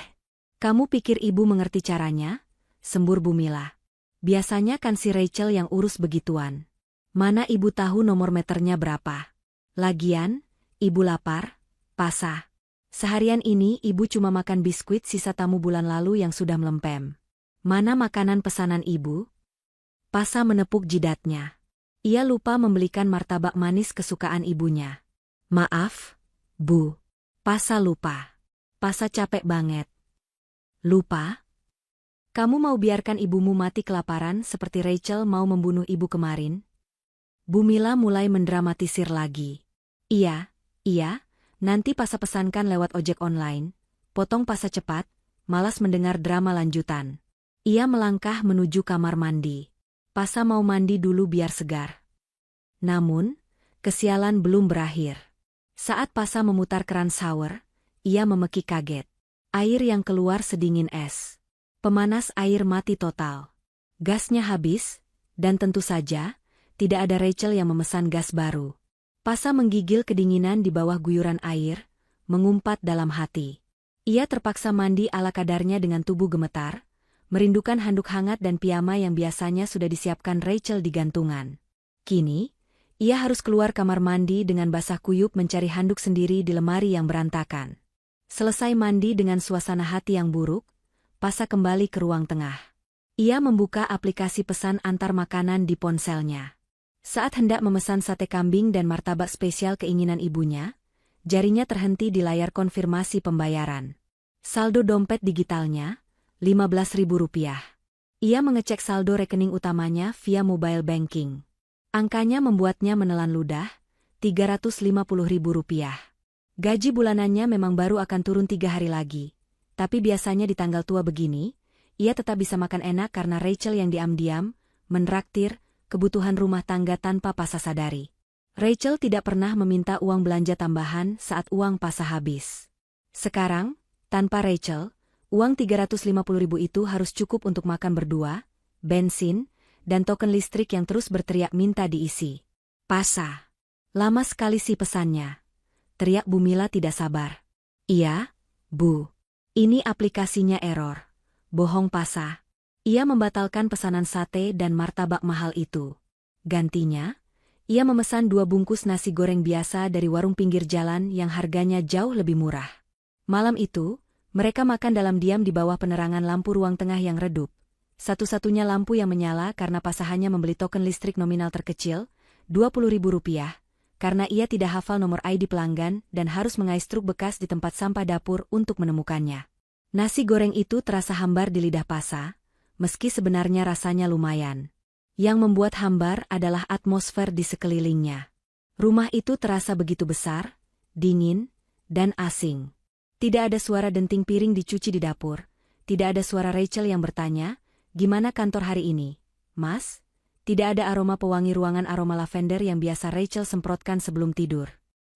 kamu pikir ibu mengerti caranya?" sembur Bu Mila. "Biasanya kan si Rachel yang urus begituan. Mana ibu tahu nomor meternya berapa? Lagian, ibu lapar, Pasa. Seharian ini ibu cuma makan biskuit sisa tamu bulan lalu yang sudah melempem. Mana makanan pesanan ibu?" Pasa menepuk jidatnya. Ia lupa membelikan martabak manis kesukaan ibunya. "Maaf, Bu. Pasa lupa. Pasa capek banget." "Lupa? Kamu mau biarkan ibumu mati kelaparan seperti Rachel mau membunuh ibu kemarin?" Bu Mila mulai mendramatisir lagi. Iya, nanti Pasa pesankan lewat ojek online." Potong Pasa cepat, malas mendengar drama lanjutan. Ia melangkah menuju kamar mandi. Pasa mau mandi dulu biar segar. Namun, kesialan belum berakhir. Saat Pasa memutar keran shower, ia memekik kaget. Air yang keluar sedingin es. Pemanas air mati total. Gasnya habis, dan tentu saja, tidak ada Rachel yang memesan gas baru. Pasa menggigil kedinginan di bawah guyuran air, mengumpat dalam hati. Ia terpaksa mandi ala kadarnya dengan tubuh gemetar, merindukan handuk hangat dan piyama yang biasanya sudah disiapkan Rachel di gantungan. Kini, ia harus keluar kamar mandi dengan basah kuyup mencari handuk sendiri di lemari yang berantakan. Selesai mandi dengan suasana hati yang buruk, Pasa kembali ke ruang tengah. Ia membuka aplikasi pesan antar makanan di ponselnya. Saat hendak memesan sate kambing dan martabak spesial keinginan ibunya, jarinya terhenti di layar konfirmasi pembayaran. Saldo dompet digitalnya, Rp15.000. Ia mengecek saldo rekening utamanya via mobile banking. Angkanya membuatnya menelan ludah, Rp350.000. Gaji bulanannya memang baru akan turun 3 hari lagi, tapi biasanya di tanggal tua begini, ia tetap bisa makan enak karena Rachel yang diam-diam menraktir kebutuhan rumah tangga tanpa Pasa sadari. Rachel tidak pernah meminta uang belanja tambahan saat uang Pasa habis. Sekarang, tanpa Rachel, uang Rp350.000 itu harus cukup untuk makan berdua, bensin, dan token listrik yang terus berteriak minta diisi. "Pasa. Lama sekali sih pesannya," teriak Bu Mila tidak sabar. "Iya, Bu. Ini aplikasinya error." Bohong Pasa. Ia membatalkan pesanan sate dan martabak mahal itu. Gantinya, Ia memesan 2 bungkus nasi goreng biasa dari warung pinggir jalan yang harganya jauh lebih murah. Malam itu, mereka makan dalam diam di bawah penerangan lampu ruang tengah yang redup. Satu-satunya lampu yang menyala karena Pasa hanya membeli token listrik nominal terkecil, Rp20.000, karena ia tidak hafal nomor ID pelanggan dan harus mengais truk bekas di tempat sampah dapur untuk menemukannya. Nasi goreng itu terasa hambar di lidah Pasa, meski sebenarnya rasanya lumayan. Yang membuat hambar adalah atmosfer di sekelilingnya. Rumah itu terasa begitu besar, dingin, dan asing. Tidak ada suara denting piring dicuci di dapur. Tidak ada suara Rachel yang bertanya, "Gimana kantor hari ini, Mas?" Tidak ada aroma pewangi ruangan aroma lavender yang biasa Rachel semprotkan sebelum tidur.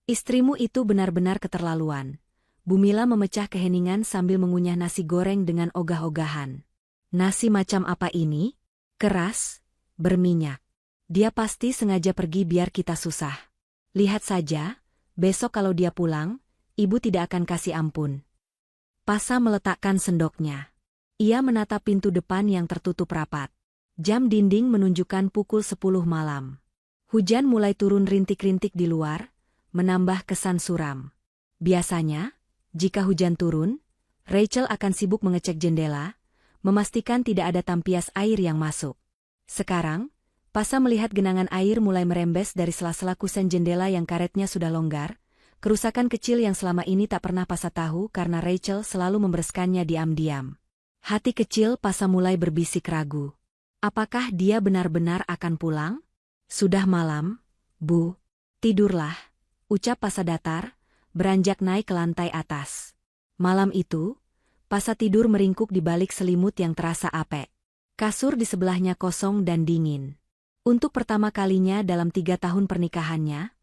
"Istrimu itu benar-benar keterlaluan." Bu Mila memecah keheningan sambil mengunyah nasi goreng dengan ogah-ogahan. "Nasi macam apa ini? Keras, berminyak. Dia pasti sengaja pergi biar kita susah. Lihat saja, besok kalau dia pulang, ibu tidak akan kasih ampun." Pasa meletakkan sendoknya. Ia menatap pintu depan yang tertutup rapat. Jam dinding menunjukkan pukul 10 malam. Hujan mulai turun rintik-rintik di luar, menambah kesan suram. Biasanya, jika hujan turun, Rachel akan sibuk mengecek jendela, memastikan tidak ada tampias air yang masuk. Sekarang, Pasa melihat genangan air mulai merembes dari sela-sela kusen jendela yang karetnya sudah longgar, kerusakan kecil yang selama ini tak pernah Pasa tahu karena Rachel selalu membereskannya diam-diam. Hati kecil Pasa mulai berbisik ragu. Apakah dia benar-benar akan pulang? "Sudah malam, Bu. Tidurlah," ucap Pasa datar, beranjak naik ke lantai atas. Malam itu, Pasa tidur meringkuk di balik selimut yang terasa apek. Kasur di sebelahnya kosong dan dingin. Untuk pertama kalinya dalam 3 tahun pernikahannya,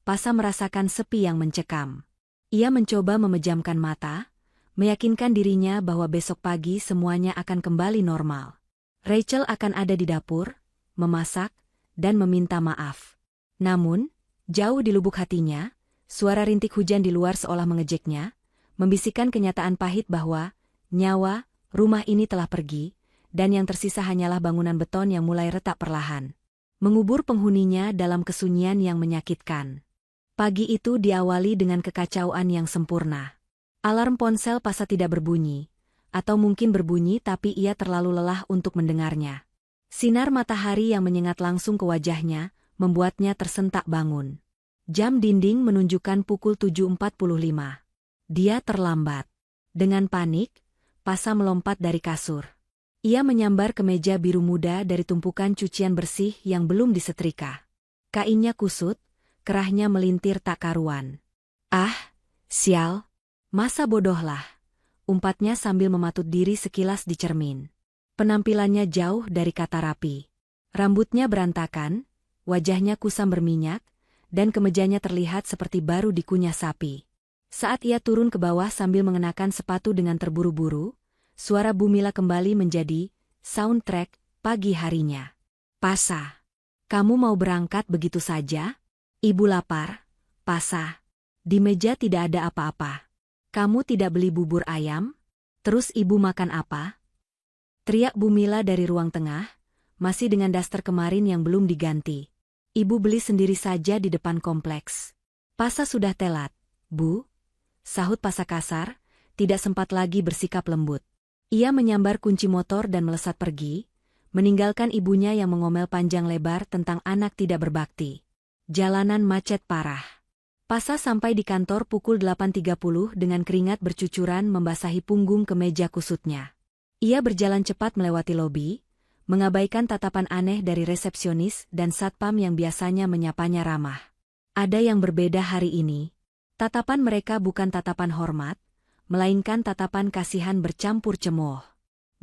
Pasa merasakan sepi yang mencekam. Ia mencoba memejamkan mata, meyakinkan dirinya bahwa besok pagi semuanya akan kembali normal. Rachel akan ada di dapur, memasak, dan meminta maaf. Namun, jauh di lubuk hatinya, suara rintik hujan di luar seolah mengejeknya, membisikkan kenyataan pahit bahwa nyawa rumah ini telah pergi, dan yang tersisa hanyalah bangunan beton yang mulai retak perlahan, mengubur penghuninya dalam kesunyian yang menyakitkan. Pagi itu diawali dengan kekacauan yang sempurna. Alarm ponsel Pasa tidak berbunyi, atau mungkin berbunyi tapi ia terlalu lelah untuk mendengarnya. Sinar matahari yang menyengat langsung ke wajahnya, membuatnya tersentak bangun. Jam dinding menunjukkan pukul 7.45. Dia terlambat. Dengan panik, Pasa melompat dari kasur. Ia menyambar ke meja biru muda dari tumpukan cucian bersih yang belum disetrika. Kainnya kusut, kerahnya melintir tak karuan. "Ah, sial, masa bodohlah," umpatnya sambil mematut diri sekilas di cermin. Penampilannya jauh dari kata rapi. Rambutnya berantakan, wajahnya kusam berminyak, dan kemejanya terlihat seperti baru dikunyah sapi. Saat ia turun ke bawah sambil mengenakan sepatu dengan terburu-buru, suara Bu Mila kembali menjadi soundtrack pagi harinya. "Pasa, kamu mau berangkat begitu saja? Ibu lapar." "Pasa, di meja tidak ada apa-apa. Kamu tidak beli bubur ayam? Terus ibu makan apa?" teriak Bu Mila dari ruang tengah, masih dengan daster kemarin yang belum diganti. "Ibu beli sendiri saja di depan kompleks." "Pasa sudah telat, Bu," sahut Pasa kasar, tidak sempat lagi bersikap lembut. Ia menyambar kunci motor dan melesat pergi, meninggalkan ibunya yang mengomel panjang lebar tentang anak tidak berbakti. Jalanan macet parah. Pasa sampai di kantor pukul 8.30 dengan keringat bercucuran membasahi punggung kemeja kusutnya. Ia berjalan cepat melewati lobi, mengabaikan tatapan aneh dari resepsionis dan satpam yang biasanya menyapanya ramah. Ada yang berbeda hari ini. Tatapan mereka bukan tatapan hormat, melainkan tatapan kasihan bercampur cemooh.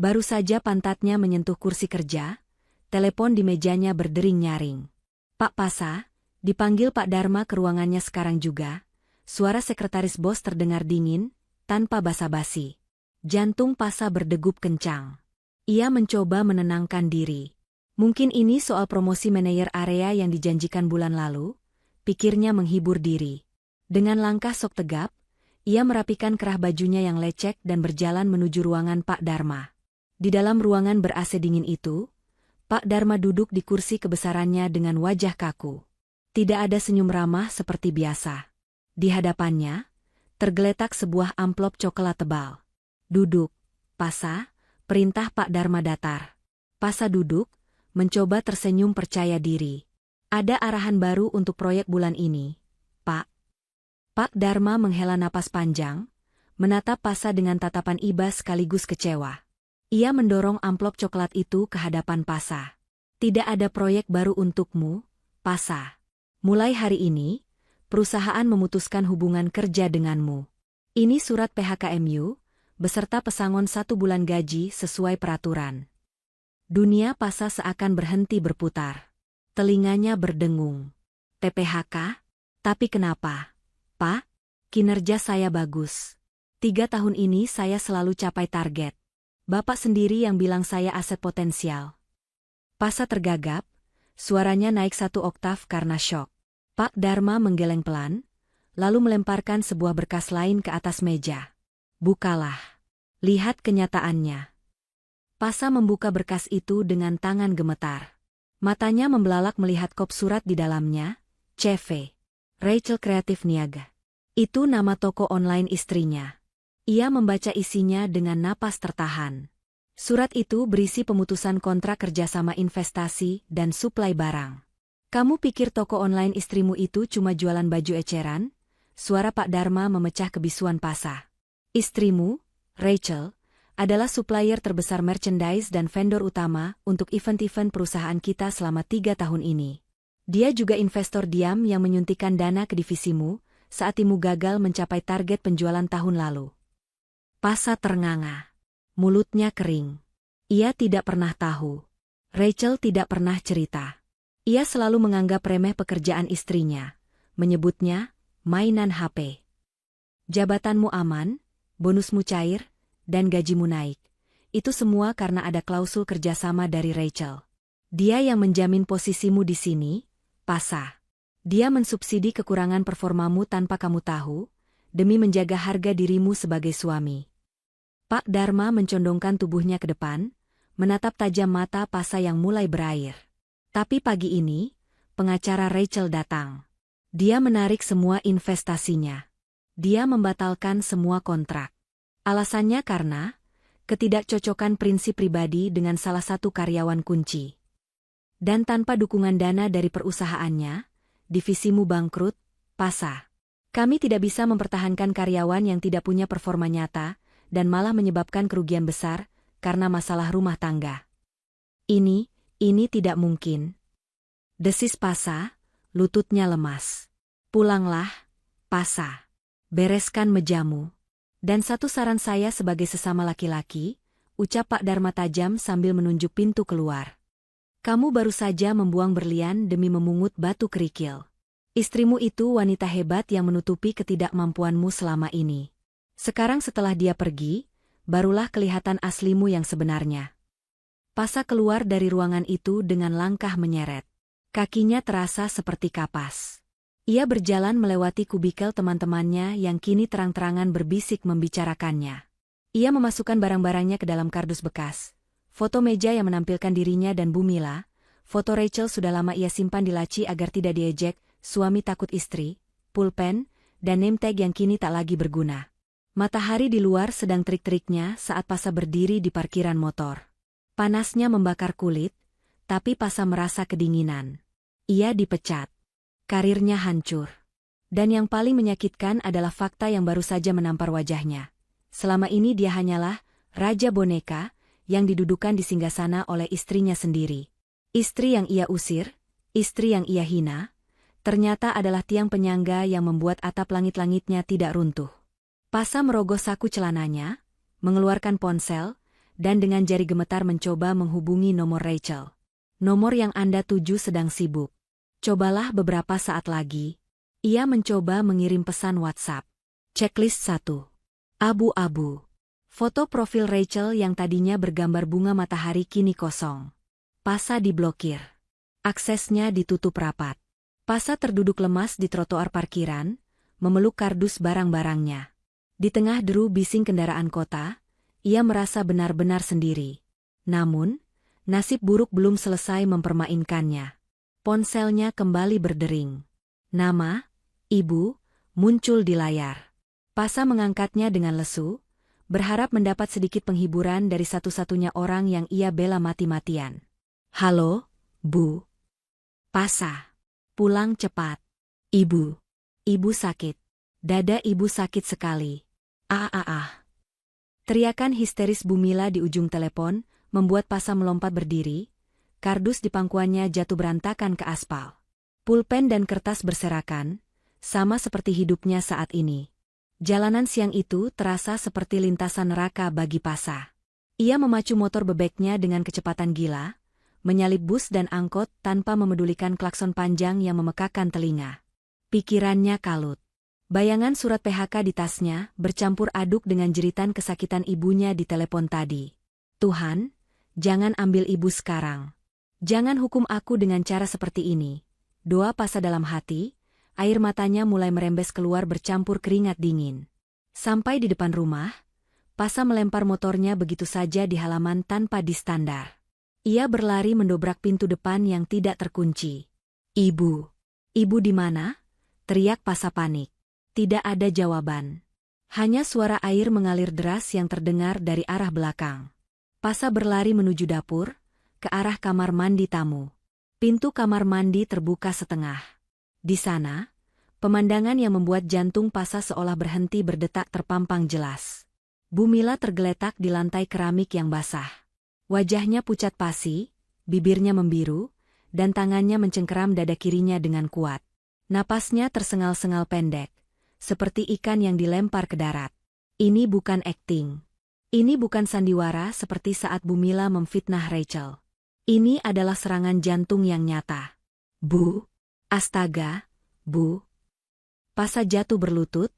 Baru saja pantatnya menyentuh kursi kerja, telepon di mejanya berdering nyaring. "Pak Pasa," dipanggil Pak Dharma ke ruangannya sekarang juga. Suara sekretaris bos terdengar dingin, tanpa basa-basi. Jantung Pasa berdegup kencang. Ia mencoba menenangkan diri. Mungkin ini soal promosi manajer area yang dijanjikan bulan lalu, pikirnya menghibur diri. Dengan langkah sok tegap, ia merapikan kerah bajunya yang lecek dan berjalan menuju ruangan Pak Dharma. Di dalam ruangan ber-AC dingin itu, Pak Dharma duduk di kursi kebesarannya dengan wajah kaku. Tidak ada senyum ramah seperti biasa. Di hadapannya, tergeletak sebuah amplop coklat tebal. Duduk, Pasa, perintah Pak Dharma datar. Pasa duduk, mencoba tersenyum percaya diri. Ada arahan baru untuk proyek bulan ini, Pak. Pak Dharma menghela napas panjang, menatap Pasa dengan tatapan iba sekaligus kecewa. Ia mendorong amplop coklat itu ke hadapan Pasa. Tidak ada proyek baru untukmu, Pasa. Mulai hari ini, perusahaan memutuskan hubungan kerja denganmu. Ini surat PHKMU, beserta pesangon 1 bulan gaji sesuai peraturan. Dunia Pasa seakan berhenti berputar. Telinganya berdengung. PPHK? Tapi kenapa? Pak, kinerja saya bagus. 3 tahun ini saya selalu capai target. Bapak sendiri yang bilang saya aset potensial. Pasa tergagap, suaranya naik 1 oktav karena syok. Pak Dharma menggeleng pelan, lalu melemparkan sebuah berkas lain ke atas meja. Bukalah. Lihat kenyataannya. Pasa membuka berkas itu dengan tangan gemetar. Matanya membelalak melihat kop surat di dalamnya, CV. Rachel Kreatif Niaga. Itu nama toko online istrinya. Ia membaca isinya dengan napas tertahan. Surat itu berisi pemutusan kontrak kerjasama investasi dan suplai barang. Kamu pikir toko online istrimu itu cuma jualan baju eceran? Suara Pak Dharma memecah kebisuan Pasa. Istrimu, Rachel, adalah supplier terbesar merchandise dan vendor utama untuk event-event perusahaan kita selama 3 tahun ini. Dia juga investor diam yang menyuntikkan dana ke divisimu saat timu gagal mencapai target penjualan tahun lalu. Pasa ternganga. Mulutnya kering. Ia tidak pernah tahu. Rachel tidak pernah cerita. Ia selalu menganggap remeh pekerjaan istrinya, menyebutnya mainan HP. Jabatanmu aman, bonusmu cair, dan gajimu naik. Itu semua karena ada klausul kerjasama dari Rachel. Dia yang menjamin posisimu di sini, Pasa. Dia mensubsidi kekurangan performamu tanpa kamu tahu, demi menjaga harga dirimu sebagai suami. Pak Dharma mencondongkan tubuhnya ke depan, menatap tajam mata Pasa yang mulai berair. Tapi pagi ini, pengacara Rachel datang. Dia menarik semua investasinya. Dia membatalkan semua kontrak. Alasannya karena ketidakcocokan prinsip pribadi dengan salah satu karyawan kunci. Dan tanpa dukungan dana dari perusahaannya, divisimu bangkrut, Pasa. Kami tidak bisa mempertahankan karyawan yang tidak punya performa nyata, dan malah menyebabkan kerugian besar, karena masalah rumah tangga. Ini tidak mungkin. Desis Pasa, lututnya lemas. Pulanglah, Pasa. Bereskan mejamu. Dan satu saran saya sebagai sesama laki-laki, ucap Pak Dharma tajam sambil menunjuk pintu keluar. Kamu baru saja membuang berlian demi memungut batu kerikil. Istrimu itu wanita hebat yang menutupi ketidakmampuanmu selama ini. Sekarang setelah dia pergi, barulah kelihatan aslimu yang sebenarnya. Pasa keluar dari ruangan itu dengan langkah menyeret. Kakinya terasa seperti kapas. Ia berjalan melewati kubikel teman-temannya yang kini terang-terangan berbisik membicarakannya. Ia memasukkan barang-barangnya ke dalam kardus bekas. Foto meja yang menampilkan dirinya dan Bu Mila, foto Rachel sudah lama ia simpan di laci agar tidak diejek, suami takut istri, pulpen, dan name tag yang kini tak lagi berguna. Matahari di luar sedang terik-teriknya saat Pasa berdiri di parkiran motor. Panasnya membakar kulit, tapi Pasa merasa kedinginan. Ia dipecat. Karirnya hancur. Dan yang paling menyakitkan adalah fakta yang baru saja menampar wajahnya. Selama ini dia hanyalah raja boneka yang didudukan di singgasana oleh istrinya sendiri. Istri yang ia usir, istri yang ia hina, ternyata adalah tiang penyangga yang membuat atap langit-langitnya tidak runtuh. Pasa merogoh saku celananya, mengeluarkan ponsel, dan dengan jari gemetar mencoba menghubungi nomor Rachel. Nomor yang Anda tuju sedang sibuk. Cobalah beberapa saat lagi. Ia mencoba mengirim pesan WhatsApp. Checklist 1. Abu-abu. Foto profil Rachel yang tadinya bergambar bunga matahari kini kosong. Pasa diblokir. Aksesnya ditutup rapat. Pasa terduduk lemas di trotoar parkiran, memeluk kardus barang-barangnya. Di tengah deru bising kendaraan kota, ia merasa benar-benar sendiri. Namun, nasib buruk belum selesai mempermainkannya. Ponselnya kembali berdering. Nama, Ibu, muncul di layar. Pasa mengangkatnya dengan lesu, berharap mendapat sedikit penghiburan dari satu-satunya orang yang ia bela mati-matian. Halo, Bu. Pasa. Pulang cepat. Ibu. Ibu sakit. Dada ibu sakit sekali. Teriakan histeris Bu Mila di ujung telepon membuat Pasa melompat berdiri. Kardus di pangkuannya jatuh berantakan ke aspal. Pulpen dan kertas berserakan, sama seperti hidupnya saat ini. Jalanan siang itu terasa seperti lintasan neraka bagi Pasa. Ia memacu motor bebeknya dengan kecepatan gila, menyalip bus dan angkot tanpa memedulikan klakson panjang yang memekakan telinga. Pikirannya kalut. Bayangan surat PHK di tasnya bercampur aduk dengan jeritan kesakitan ibunya di telepon tadi. Tuhan, jangan ambil ibu sekarang. Jangan hukum aku dengan cara seperti ini. Doa Pasa dalam hati, air matanya mulai merembes keluar bercampur keringat dingin. Sampai di depan rumah, Pasa melempar motornya begitu saja di halaman tanpa distandar. Ia berlari mendobrak pintu depan yang tidak terkunci. Ibu! Ibu di mana? Teriak Pasa panik. Tidak ada jawaban. Hanya suara air mengalir deras yang terdengar dari arah belakang. Pasa berlari menuju dapur, ke arah kamar mandi tamu. Pintu kamar mandi terbuka setengah. Di sana, pemandangan yang membuat jantung Pasa seolah berhenti berdetak terpampang jelas. Bu Mila tergeletak di lantai keramik yang basah. Wajahnya pucat pasi, bibirnya membiru, dan tangannya mencengkeram dada kirinya dengan kuat. Napasnya tersengal-sengal pendek, seperti ikan yang dilempar ke darat. Ini bukan akting. Ini bukan sandiwara seperti saat Bu Mila memfitnah Rachel. Ini adalah serangan jantung yang nyata. Bu, astaga, Bu. Pasa jatuh berlutut,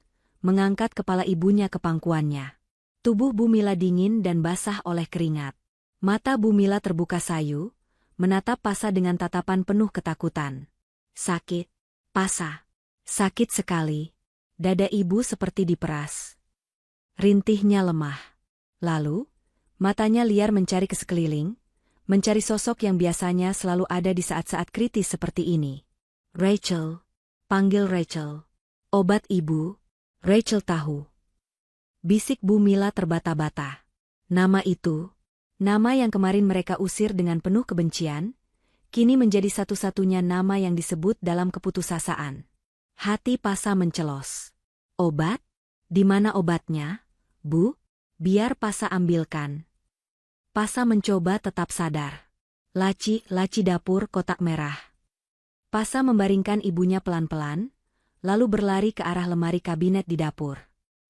mengangkat kepala ibunya ke pangkuannya. Tubuh Bu Mila dingin dan basah oleh keringat. Mata Bu Mila terbuka sayu, menatap Pasa dengan tatapan penuh ketakutan. Sakit, Pasa. Sakit sekali. Dada ibu seperti diperas. Rintihnya lemah. Lalu, matanya liar mencari ke sekeliling, mencari sosok yang biasanya selalu ada di saat-saat kritis seperti ini. Rachel. Panggil Rachel. Obat ibu. Rachel tahu. Bisik Bu Mila terbata-bata. Nama itu, nama yang kemarin mereka usir dengan penuh kebencian, kini menjadi satu-satunya nama yang disebut dalam keputusasaan. Hati Pasa mencelos. Obat? Di mana obatnya, Bu? Biar Pasa ambilkan. Pasa mencoba tetap sadar. Laci dapur kotak merah. Pasa membaringkan ibunya pelan-pelan, lalu berlari ke arah lemari kabinet di dapur.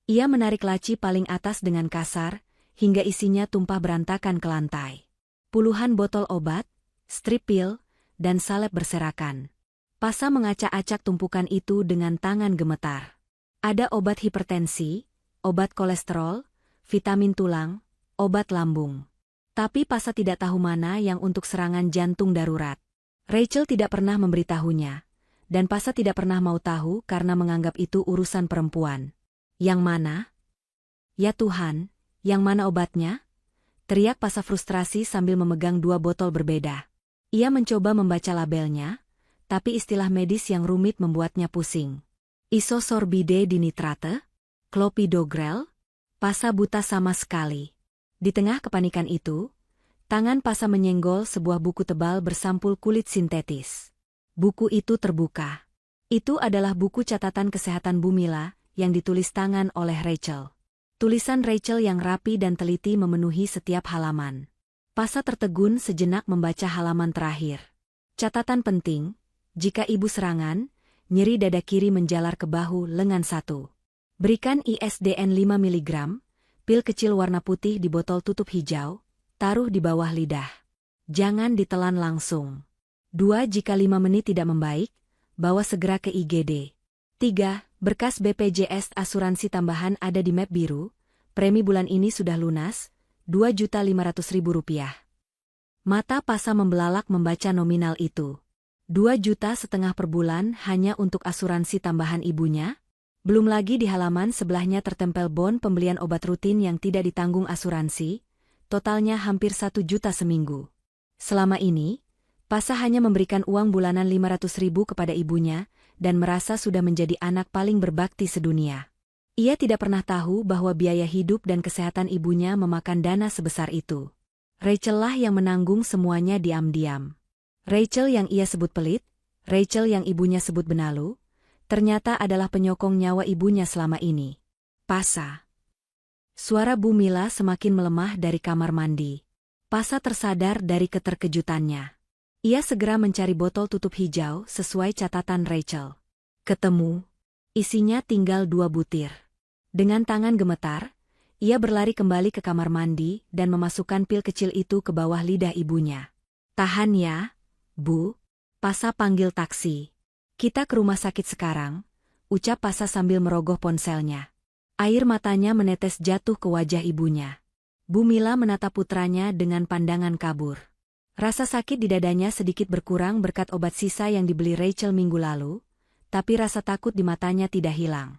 Ia menarik laci paling atas dengan kasar, hingga isinya tumpah berantakan ke lantai. Puluhan botol obat, strip pil, dan salep berserakan. Pasa mengacak-acak tumpukan itu dengan tangan gemetar. Ada obat hipertensi, obat kolesterol, vitamin tulang, obat lambung. Tapi Pasa tidak tahu mana yang untuk serangan jantung darurat. Rachel tidak pernah memberitahunya, dan Pasa tidak pernah mau tahu karena menganggap itu urusan perempuan. Yang mana? Ya Tuhan, yang mana obatnya? Teriak Pasa frustrasi sambil memegang dua botol berbeda. Ia mencoba membaca labelnya, tapi istilah medis yang rumit membuatnya pusing. Isosorbide dinitrate? Clopidogrel? Pasa buta sama sekali. Di tengah kepanikan itu, tangan Pasa menyenggol sebuah buku tebal bersampul kulit sintetis. Buku itu terbuka. Itu adalah buku catatan kesehatan Bu Mila yang ditulis tangan oleh Rachel. Tulisan Rachel yang rapi dan teliti memenuhi setiap halaman. Pasa tertegun sejenak membaca halaman terakhir. Catatan penting, jika ibu serangan, nyeri dada kiri menjalar ke bahu lengan 1. Berikan ISDN 5 mg, pil kecil warna putih di botol tutup hijau, taruh di bawah lidah. Jangan ditelan langsung. 2. Jika 5 menit tidak membaik, bawa segera ke IGD. 3. Berkas BPJS asuransi tambahan ada di map biru, premi bulan ini sudah lunas, Rp2.500.000. Mata Pasa membelalak membaca nominal itu. 2,5 juta per bulan hanya untuk asuransi tambahan ibunya? Belum lagi di halaman sebelahnya tertempel bon pembelian obat rutin yang tidak ditanggung asuransi, totalnya hampir 1 juta seminggu. Selama ini, Pasa hanya memberikan uang bulanan 500.000 kepada ibunya, dan merasa sudah menjadi anak paling berbakti sedunia. Ia tidak pernah tahu bahwa biaya hidup dan kesehatan ibunya memakan dana sebesar itu. Rachel lah yang menanggung semuanya diam-diam. Rachel yang ia sebut pelit, Rachel yang ibunya sebut benalu, ternyata adalah penyokong nyawa ibunya selama ini. Pasa. Suara Bu Mila semakin melemah dari kamar mandi. Pasa tersadar dari keterkejutannya. Ia segera mencari botol tutup hijau sesuai catatan Rachel. Ketemu. Isinya tinggal 2 butir. Dengan tangan gemetar, ia berlari kembali ke kamar mandi dan memasukkan pil kecil itu ke bawah lidah ibunya. Tahan ya, Bu. Pasa panggil taksi. Kita ke rumah sakit sekarang, ucap Pasa sambil merogoh ponselnya. Air matanya menetes jatuh ke wajah ibunya. Bu Mila menatap putranya dengan pandangan kabur. Rasa sakit di dadanya sedikit berkurang berkat obat sisa yang dibeli Rachel minggu lalu, tapi rasa takut di matanya tidak hilang.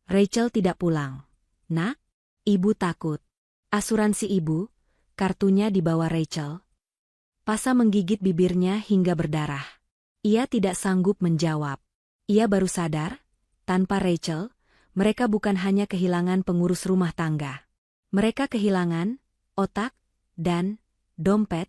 Rachel tidak pulang. Nak, ibu takut. Asuransi ibu, kartunya dibawa Rachel. Pasa menggigit bibirnya hingga berdarah. Ia tidak sanggup menjawab. Ia baru sadar, tanpa Rachel, mereka bukan hanya kehilangan pengurus rumah tangga. Mereka kehilangan otak dan dompet,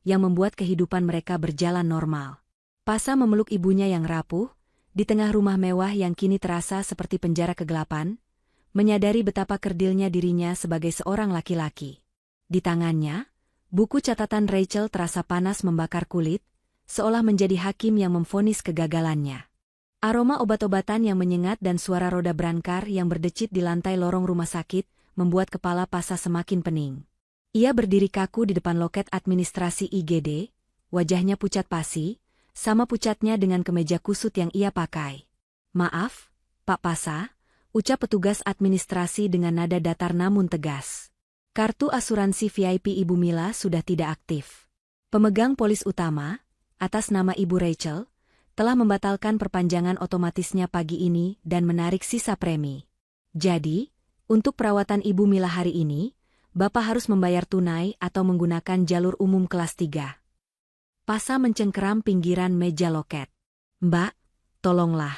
yang membuat kehidupan mereka berjalan normal. Pasa memeluk ibunya yang rapuh, di tengah rumah mewah yang kini terasa seperti penjara kegelapan, menyadari betapa kerdilnya dirinya sebagai seorang laki-laki. Di tangannya, buku catatan Rachel terasa panas membakar kulit, seolah menjadi hakim yang memvonis kegagalannya. Aroma obat-obatan yang menyengat dan suara roda berangkar yang berdecit di lantai lorong rumah sakit, membuat kepala Pasa semakin pening. Ia berdiri kaku di depan loket administrasi IGD, wajahnya pucat pasi, sama pucatnya dengan kemeja kusut yang ia pakai. Maaf, Pak Pasa, ucap petugas administrasi dengan nada datar namun tegas. Kartu asuransi VIP Ibu Mila sudah tidak aktif. Pemegang polis utama, atas nama Ibu Rachel, telah membatalkan perpanjangan otomatisnya pagi ini dan menarik sisa premi. Jadi, untuk perawatan Ibu Mila hari ini, Bapak harus membayar tunai atau menggunakan jalur umum kelas 3. Pasa mencengkeram pinggiran meja loket. Mbak, tolonglah.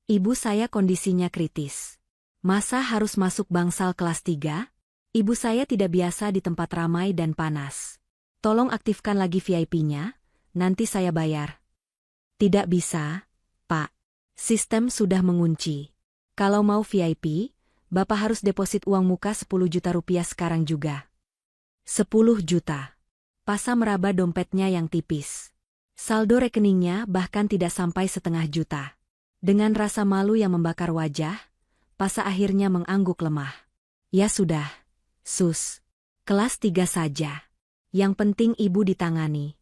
Ibu saya kondisinya kritis. Masa harus masuk bangsal kelas 3? Ibu saya tidak biasa di tempat ramai dan panas. Tolong aktifkan lagi VIP-nya, nanti saya bayar. Tidak bisa, Pak. Sistem sudah mengunci. Kalau mau VIP, Bapak harus deposit uang muka 10 juta rupiah sekarang juga. 10 juta. Pasa meraba dompetnya yang tipis. Saldo rekeningnya bahkan tidak sampai setengah juta. Dengan rasa malu yang membakar wajah, Pasa akhirnya mengangguk lemah. Ya sudah, Sus. Kelas 3 saja. Yang penting ibu ditangani.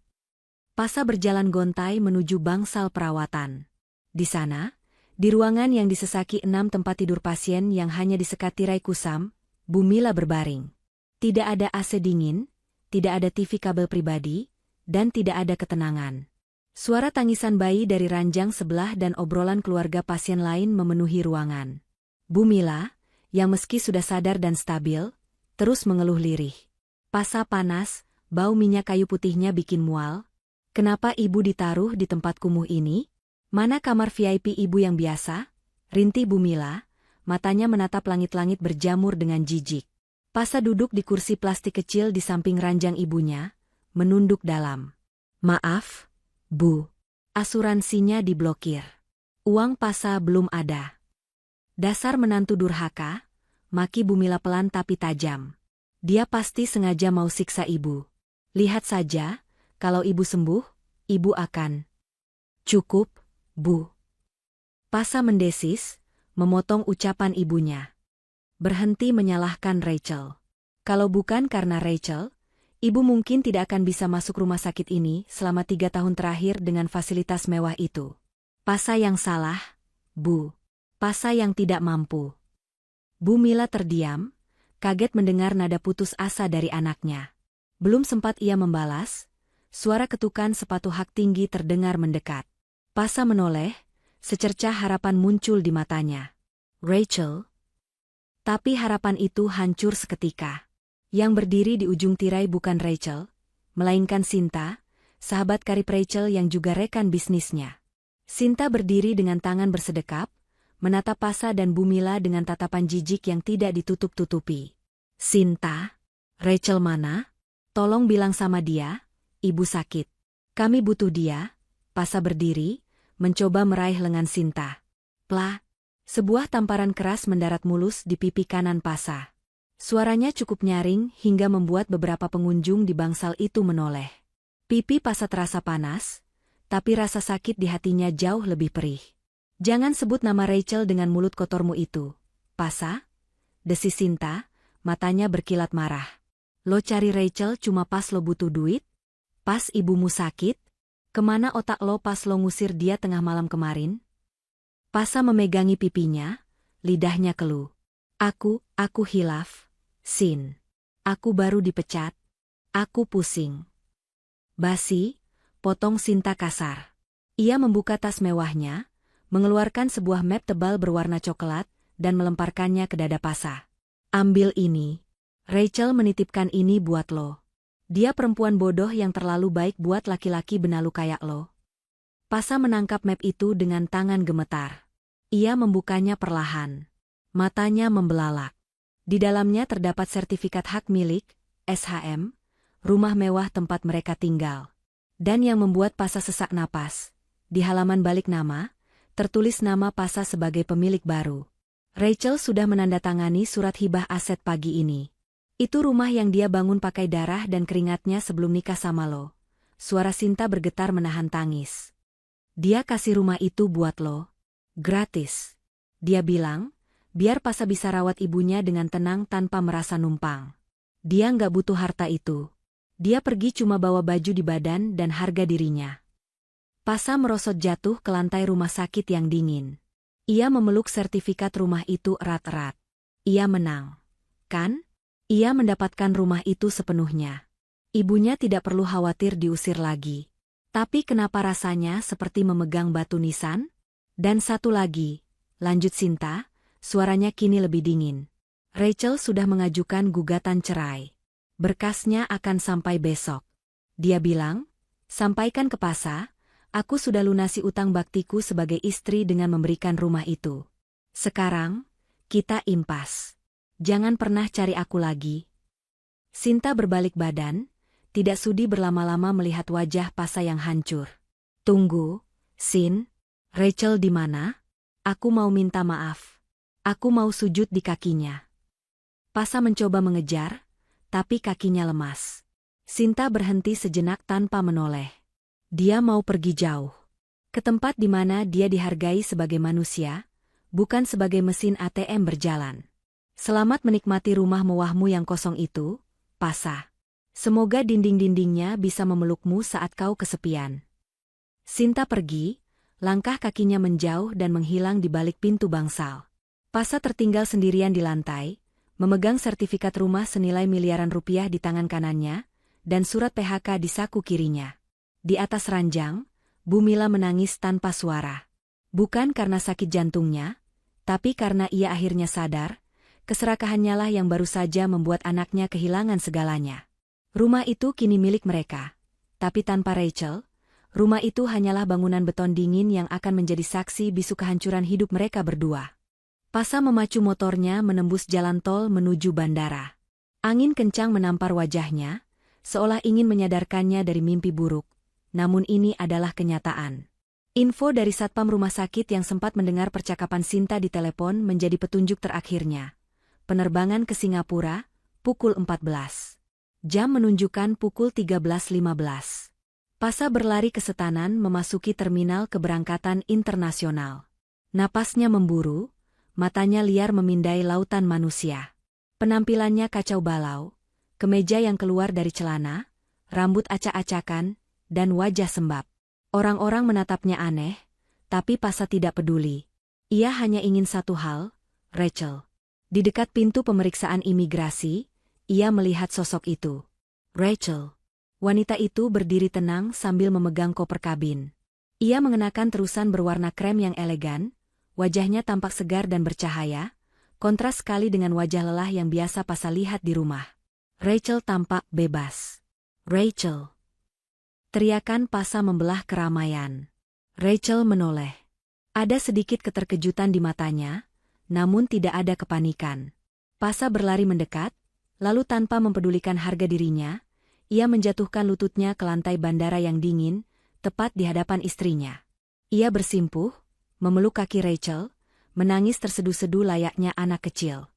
Pasa berjalan gontai menuju bangsal perawatan. Di sana, di ruangan yang disesaki 6 tempat tidur pasien yang hanya disekat tirai kusam, Bu Mila berbaring. Tidak ada AC dingin, tidak ada TV kabel pribadi, dan tidak ada ketenangan. Suara tangisan bayi dari ranjang sebelah dan obrolan keluarga pasien lain memenuhi ruangan. Bu Mila, yang meski sudah sadar dan stabil, terus mengeluh lirih. Pasa panas, bau minyak kayu putihnya bikin mual. Kenapa ibu ditaruh di tempat kumuh ini? Mana kamar VIP ibu yang biasa? Rintih Bu Mila, matanya menatap langit-langit berjamur dengan jijik. Pasa duduk di kursi plastik kecil di samping ranjang ibunya, menunduk dalam. Maaf, Bu. Asuransinya diblokir. Uang Pasa belum ada. Dasar menantu durhaka, maki Bu Mila pelan tapi tajam. Dia pasti sengaja mau siksa ibu. Lihat saja, kalau ibu sembuh, ibu akan. Cukup, Bu. Pasa mendesis, memotong ucapan ibunya. Berhenti menyalahkan Rachel. Kalau bukan karena Rachel, ibu mungkin tidak akan bisa masuk rumah sakit ini selama 3 tahun terakhir dengan fasilitas mewah itu. Pasa yang salah, Bu. Pasa yang tidak mampu. Bu Mila terdiam, kaget mendengar nada putus asa dari anaknya. Belum sempat ia membalas, suara ketukan sepatu hak tinggi terdengar mendekat. Pasa menoleh, secercah harapan muncul di matanya. Rachel. Tapi harapan itu hancur seketika. Yang berdiri di ujung tirai bukan Rachel, melainkan Sinta, sahabat karib Rachel yang juga rekan bisnisnya. Sinta berdiri dengan tangan bersedekap, menatap Pasha dan Bumila dengan tatapan jijik yang tidak ditutup-tutupi. Sinta? Rachel mana? Tolong bilang sama dia, ibu sakit. Kami butuh dia. Pasha berdiri, mencoba meraih lengan Sinta. Plah! Sebuah tamparan keras mendarat mulus di pipi kanan Pasha. Suaranya cukup nyaring hingga membuat beberapa pengunjung di bangsal itu menoleh. Pipi Pasha terasa panas, tapi rasa sakit di hatinya jauh lebih perih. Jangan sebut nama Rachel dengan mulut kotormu itu, Pasha, desis Sinta, matanya berkilat marah. Lo cari Rachel cuma pas lo butuh duit? Pas ibumu sakit? Kemana otak lo pas lo ngusir dia tengah malam kemarin? Pasha memegangi pipinya, lidahnya keluh. Aku hilaf, Sin. Aku baru dipecat. Aku pusing. Basi, potong Sinta kasar. Ia membuka tas mewahnya, mengeluarkan sebuah map tebal berwarna coklat, dan melemparkannya ke dada Pasha. Ambil ini. Rachel menitipkan ini buat lo. Dia perempuan bodoh yang terlalu baik buat laki-laki benalu kayak lo. Pasha menangkap map itu dengan tangan gemetar. Ia membukanya perlahan. Matanya membelalak. Di dalamnya terdapat sertifikat hak milik, SHM, rumah mewah tempat mereka tinggal. Dan yang membuat Pasha sesak napas, di halaman balik nama, tertulis nama Pasha sebagai pemilik baru. Rachel sudah menandatangani surat hibah aset pagi ini. Itu rumah yang dia bangun pakai darah dan keringatnya sebelum nikah sama lo. Suara Sinta bergetar menahan tangis. Dia kasih rumah itu buat lo. Gratis. Dia bilang, biar Pasha bisa rawat ibunya dengan tenang tanpa merasa numpang. Dia nggak butuh harta itu. Dia pergi cuma bawa baju di badan dan harga dirinya. Pasha merosot jatuh ke lantai rumah sakit yang dingin. Ia memeluk sertifikat rumah itu erat-erat. Ia menang. Kan? Ia mendapatkan rumah itu sepenuhnya. Ibunya tidak perlu khawatir diusir lagi. Tapi kenapa rasanya seperti memegang batu nisan? Dan satu lagi, lanjut Sinta, suaranya kini lebih dingin. Rachel sudah mengajukan gugatan cerai. Berkasnya akan sampai besok. Dia bilang, sampaikan ke Pasha, aku sudah lunasi utang baktiku sebagai istri dengan memberikan rumah itu. Sekarang, kita impas. Jangan pernah cari aku lagi. Sinta berbalik badan, tidak sudi berlama-lama melihat wajah Pasha yang hancur. Tunggu, Sin. Rachel di mana? Aku mau minta maaf. Aku mau sujud di kakinya. Pasha mencoba mengejar, tapi kakinya lemas. Sinta berhenti sejenak tanpa menoleh. Dia mau pergi jauh. Ke tempat di mana dia dihargai sebagai manusia, bukan sebagai mesin ATM berjalan. Selamat menikmati rumah mewahmu yang kosong itu, Pasha. Semoga dinding-dindingnya bisa memelukmu saat kau kesepian. Sinta pergi, langkah kakinya menjauh dan menghilang di balik pintu bangsal. Pasha tertinggal sendirian di lantai, memegang sertifikat rumah senilai miliaran rupiah di tangan kanannya, dan surat PHK di saku kirinya. Di atas ranjang, Bumila menangis tanpa suara. Bukan karena sakit jantungnya, tapi karena ia akhirnya sadar, keserakahannya lah yang baru saja membuat anaknya kehilangan segalanya. Rumah itu kini milik mereka. Tapi tanpa Rachel, rumah itu hanyalah bangunan beton dingin yang akan menjadi saksi bisu kehancuran hidup mereka berdua. Pasha memacu motornya menembus jalan tol menuju bandara. Angin kencang menampar wajahnya, seolah ingin menyadarkannya dari mimpi buruk. Namun ini adalah kenyataan. Info dari satpam rumah sakit yang sempat mendengar percakapan Sinta di telepon menjadi petunjuk terakhirnya. Penerbangan ke Singapura, pukul 14. Jam menunjukkan pukul 13.15. Pasha berlari ke Setanan memasuki terminal keberangkatan internasional. Napasnya memburu, matanya liar memindai lautan manusia. Penampilannya kacau balau, kemeja yang keluar dari celana, rambut acak-acakan, dan wajah sembab. Orang-orang menatapnya aneh, tapi Pasha tidak peduli. Ia hanya ingin satu hal, Rachel. Di dekat pintu pemeriksaan imigrasi, ia melihat sosok itu. Rachel. Wanita itu berdiri tenang sambil memegang koper kabin. Ia mengenakan terusan berwarna krem yang elegan, wajahnya tampak segar dan bercahaya, kontras sekali dengan wajah lelah yang biasa Pasha lihat di rumah. Rachel tampak bebas. Rachel. Teriakan Pasa membelah keramaian. Rachel menoleh. Ada sedikit keterkejutan di matanya, namun tidak ada kepanikan. Pasa berlari mendekat, lalu tanpa mempedulikan harga dirinya, ia menjatuhkan lututnya ke lantai bandara yang dingin, tepat di hadapan istrinya. Ia bersimpuh, memeluk kaki Rachel, menangis terseduh-seduh layaknya anak kecil.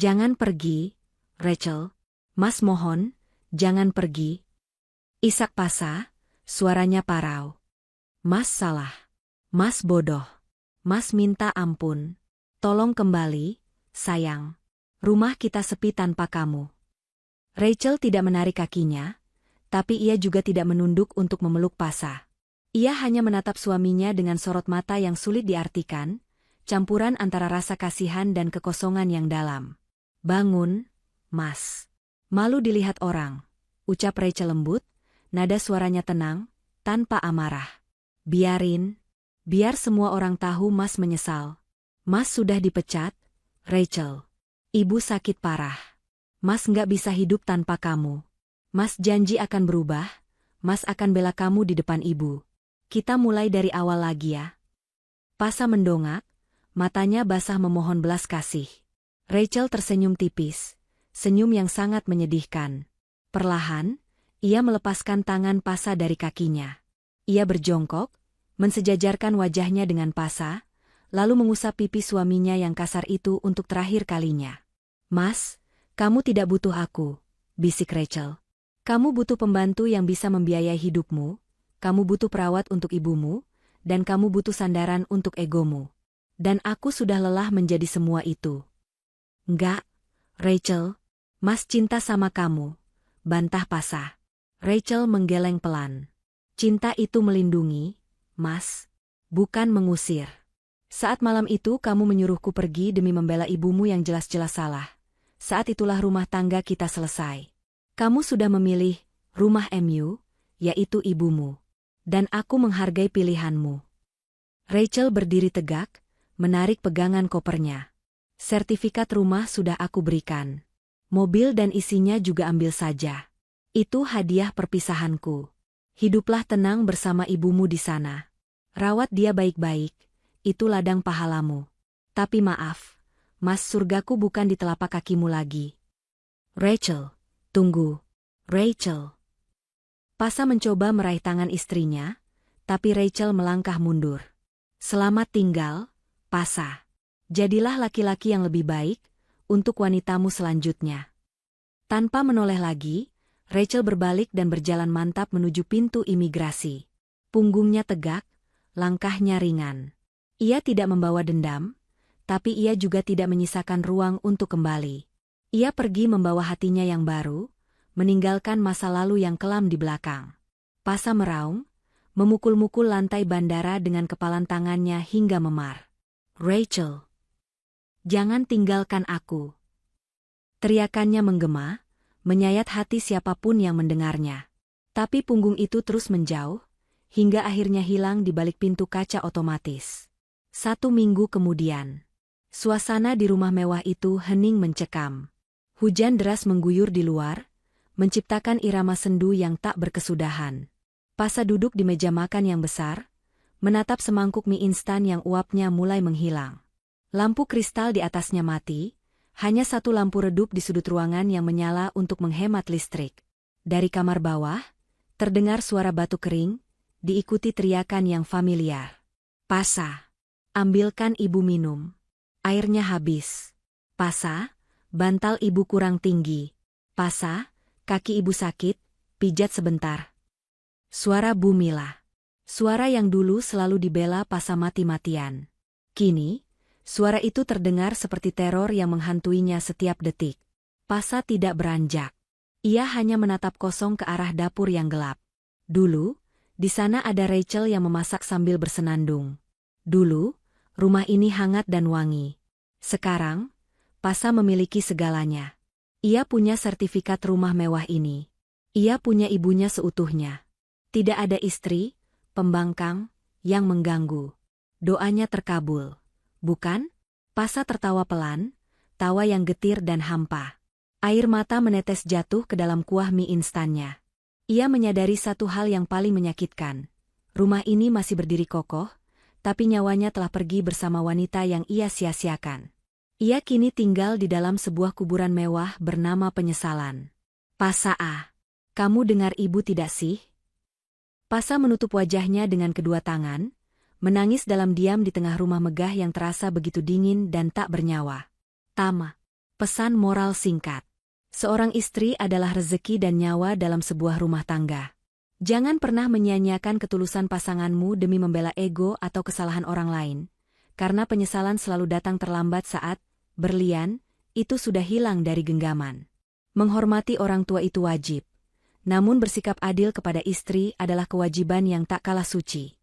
"Jangan pergi, Rachel. Mas mohon, jangan pergi." Isak Pasa, suaranya parau. "Mas salah. Mas bodoh. Mas minta ampun. Tolong kembali, sayang. Rumah kita sepi tanpa kamu." Rachel tidak menarik kakinya, tapi ia juga tidak menunduk untuk memeluk Pasa. Ia hanya menatap suaminya dengan sorot mata yang sulit diartikan, campuran antara rasa kasihan dan kekosongan yang dalam. "Bangun, Mas. Malu dilihat orang," ucap Rachel lembut, nada suaranya tenang, tanpa amarah. Biar semua orang tahu Mas menyesal. Mas sudah dipecat, Rachel. Ibu sakit parah. Mas nggak bisa hidup tanpa kamu. Mas janji akan berubah, Mas akan bela kamu di depan ibu. Kita mulai dari awal lagi ya." Pasa mendongak, matanya basah memohon belas kasih. Rachel tersenyum tipis, senyum yang sangat menyedihkan. Perlahan, ia melepaskan tangan Pasa dari kakinya. Ia berjongkok, mensejajarkan wajahnya dengan Pasa, lalu mengusap pipi suaminya yang kasar itu untuk terakhir kalinya. "Mas, kamu tidak butuh aku," bisik Rachel. "Kamu butuh pembantu yang bisa membiayai hidupmu, kamu butuh perawat untuk ibumu, dan kamu butuh sandaran untuk egomu. Dan aku sudah lelah menjadi semua itu." "Enggak, Rachel. Mas cinta sama kamu," bantah Pasa. Rachel menggeleng pelan. "Cinta itu melindungi, Mas, bukan mengusir. Saat malam itu kamu menyuruhku pergi demi membela ibumu yang jelas-jelas salah. Saat itulah rumah tangga kita selesai. Kamu sudah memilih rumah MU, yaitu ibumu. Dan aku menghargai pilihanmu." Rachel berdiri tegak, menarik pegangan kopernya. "Sertifikat rumah sudah aku berikan. Mobil dan isinya juga ambil saja. Itu hadiah perpisahanku. Hiduplah tenang bersama ibumu di sana. Rawat dia baik-baik, itu ladang pahalamu. Tapi maaf, Mas, surgaku bukan di telapak kakimu lagi." "Rachel, tunggu. Rachel." Pasa mencoba meraih tangan istrinya, tapi Rachel melangkah mundur. "Selamat tinggal, Pasa. Jadilah laki-laki yang lebih baik untuk wanitamu selanjutnya." Tanpa menoleh lagi, Rachel berbalik dan berjalan mantap menuju pintu imigrasi. Punggungnya tegak, langkahnya ringan. Ia tidak membawa dendam, tapi ia juga tidak menyisakan ruang untuk kembali. Ia pergi membawa hatinya yang baru, meninggalkan masa lalu yang kelam di belakang. Pasa meraung, memukul-mukul lantai bandara dengan kepalan tangannya hingga memar. "Rachel, jangan tinggalkan aku." Teriakannya menggema, menyayat hati siapapun yang mendengarnya. Tapi punggung itu terus menjauh, hingga akhirnya hilang di balik pintu kaca otomatis. 1 minggu kemudian, suasana di rumah mewah itu hening mencekam. Hujan deras mengguyur di luar, menciptakan irama sendu yang tak berkesudahan. Pasa duduk di meja makan yang besar, menatap semangkuk mie instan yang uapnya mulai menghilang. Lampu kristal di atasnya mati, hanya satu lampu redup di sudut ruangan yang menyala untuk menghemat listrik. Dari kamar bawah, terdengar suara batu kering, diikuti teriakan yang familiar. "Pasa, ambilkan ibu minum. Airnya habis. Pasa, bantal ibu kurang tinggi. Pasa, kaki ibu sakit, pijat sebentar." Suara Bu Mila. Suara yang dulu selalu dibela Pasa mati-matian. Kini, suara itu terdengar seperti teror yang menghantuinya setiap detik. Pasa tidak beranjak. Ia hanya menatap kosong ke arah dapur yang gelap. Dulu, di sana ada Rachel yang memasak sambil bersenandung. Dulu, rumah ini hangat dan wangi. Sekarang, Pasa memiliki segalanya. Ia punya sertifikat rumah mewah ini. Ia punya ibunya seutuhnya. Tidak ada istri, pembangkang, yang mengganggu. Doanya terkabul. Bukan? Pasa tertawa pelan, tawa yang getir dan hampa. Air mata menetes jatuh ke dalam kuah mie instannya. Ia menyadari satu hal yang paling menyakitkan. Rumah ini masih berdiri kokoh, tapi nyawanya telah pergi bersama wanita yang ia sia-siakan. Ia kini tinggal di dalam sebuah kuburan mewah bernama penyesalan. Pasa, kamu dengar ibu tidak sih? Pasa menutup wajahnya dengan kedua tangan, menangis dalam diam di tengah rumah megah yang terasa begitu dingin dan tak bernyawa. Tama. Pesan moral singkat. Seorang istri adalah rezeki dan nyawa dalam sebuah rumah tangga. Jangan pernah menyia-nyiakan ketulusan pasanganmu demi membela ego atau kesalahan orang lain, karena penyesalan selalu datang terlambat saat berlian, itu sudah hilang dari genggaman. Menghormati orang tua itu wajib, namun bersikap adil kepada istri adalah kewajiban yang tak kalah suci.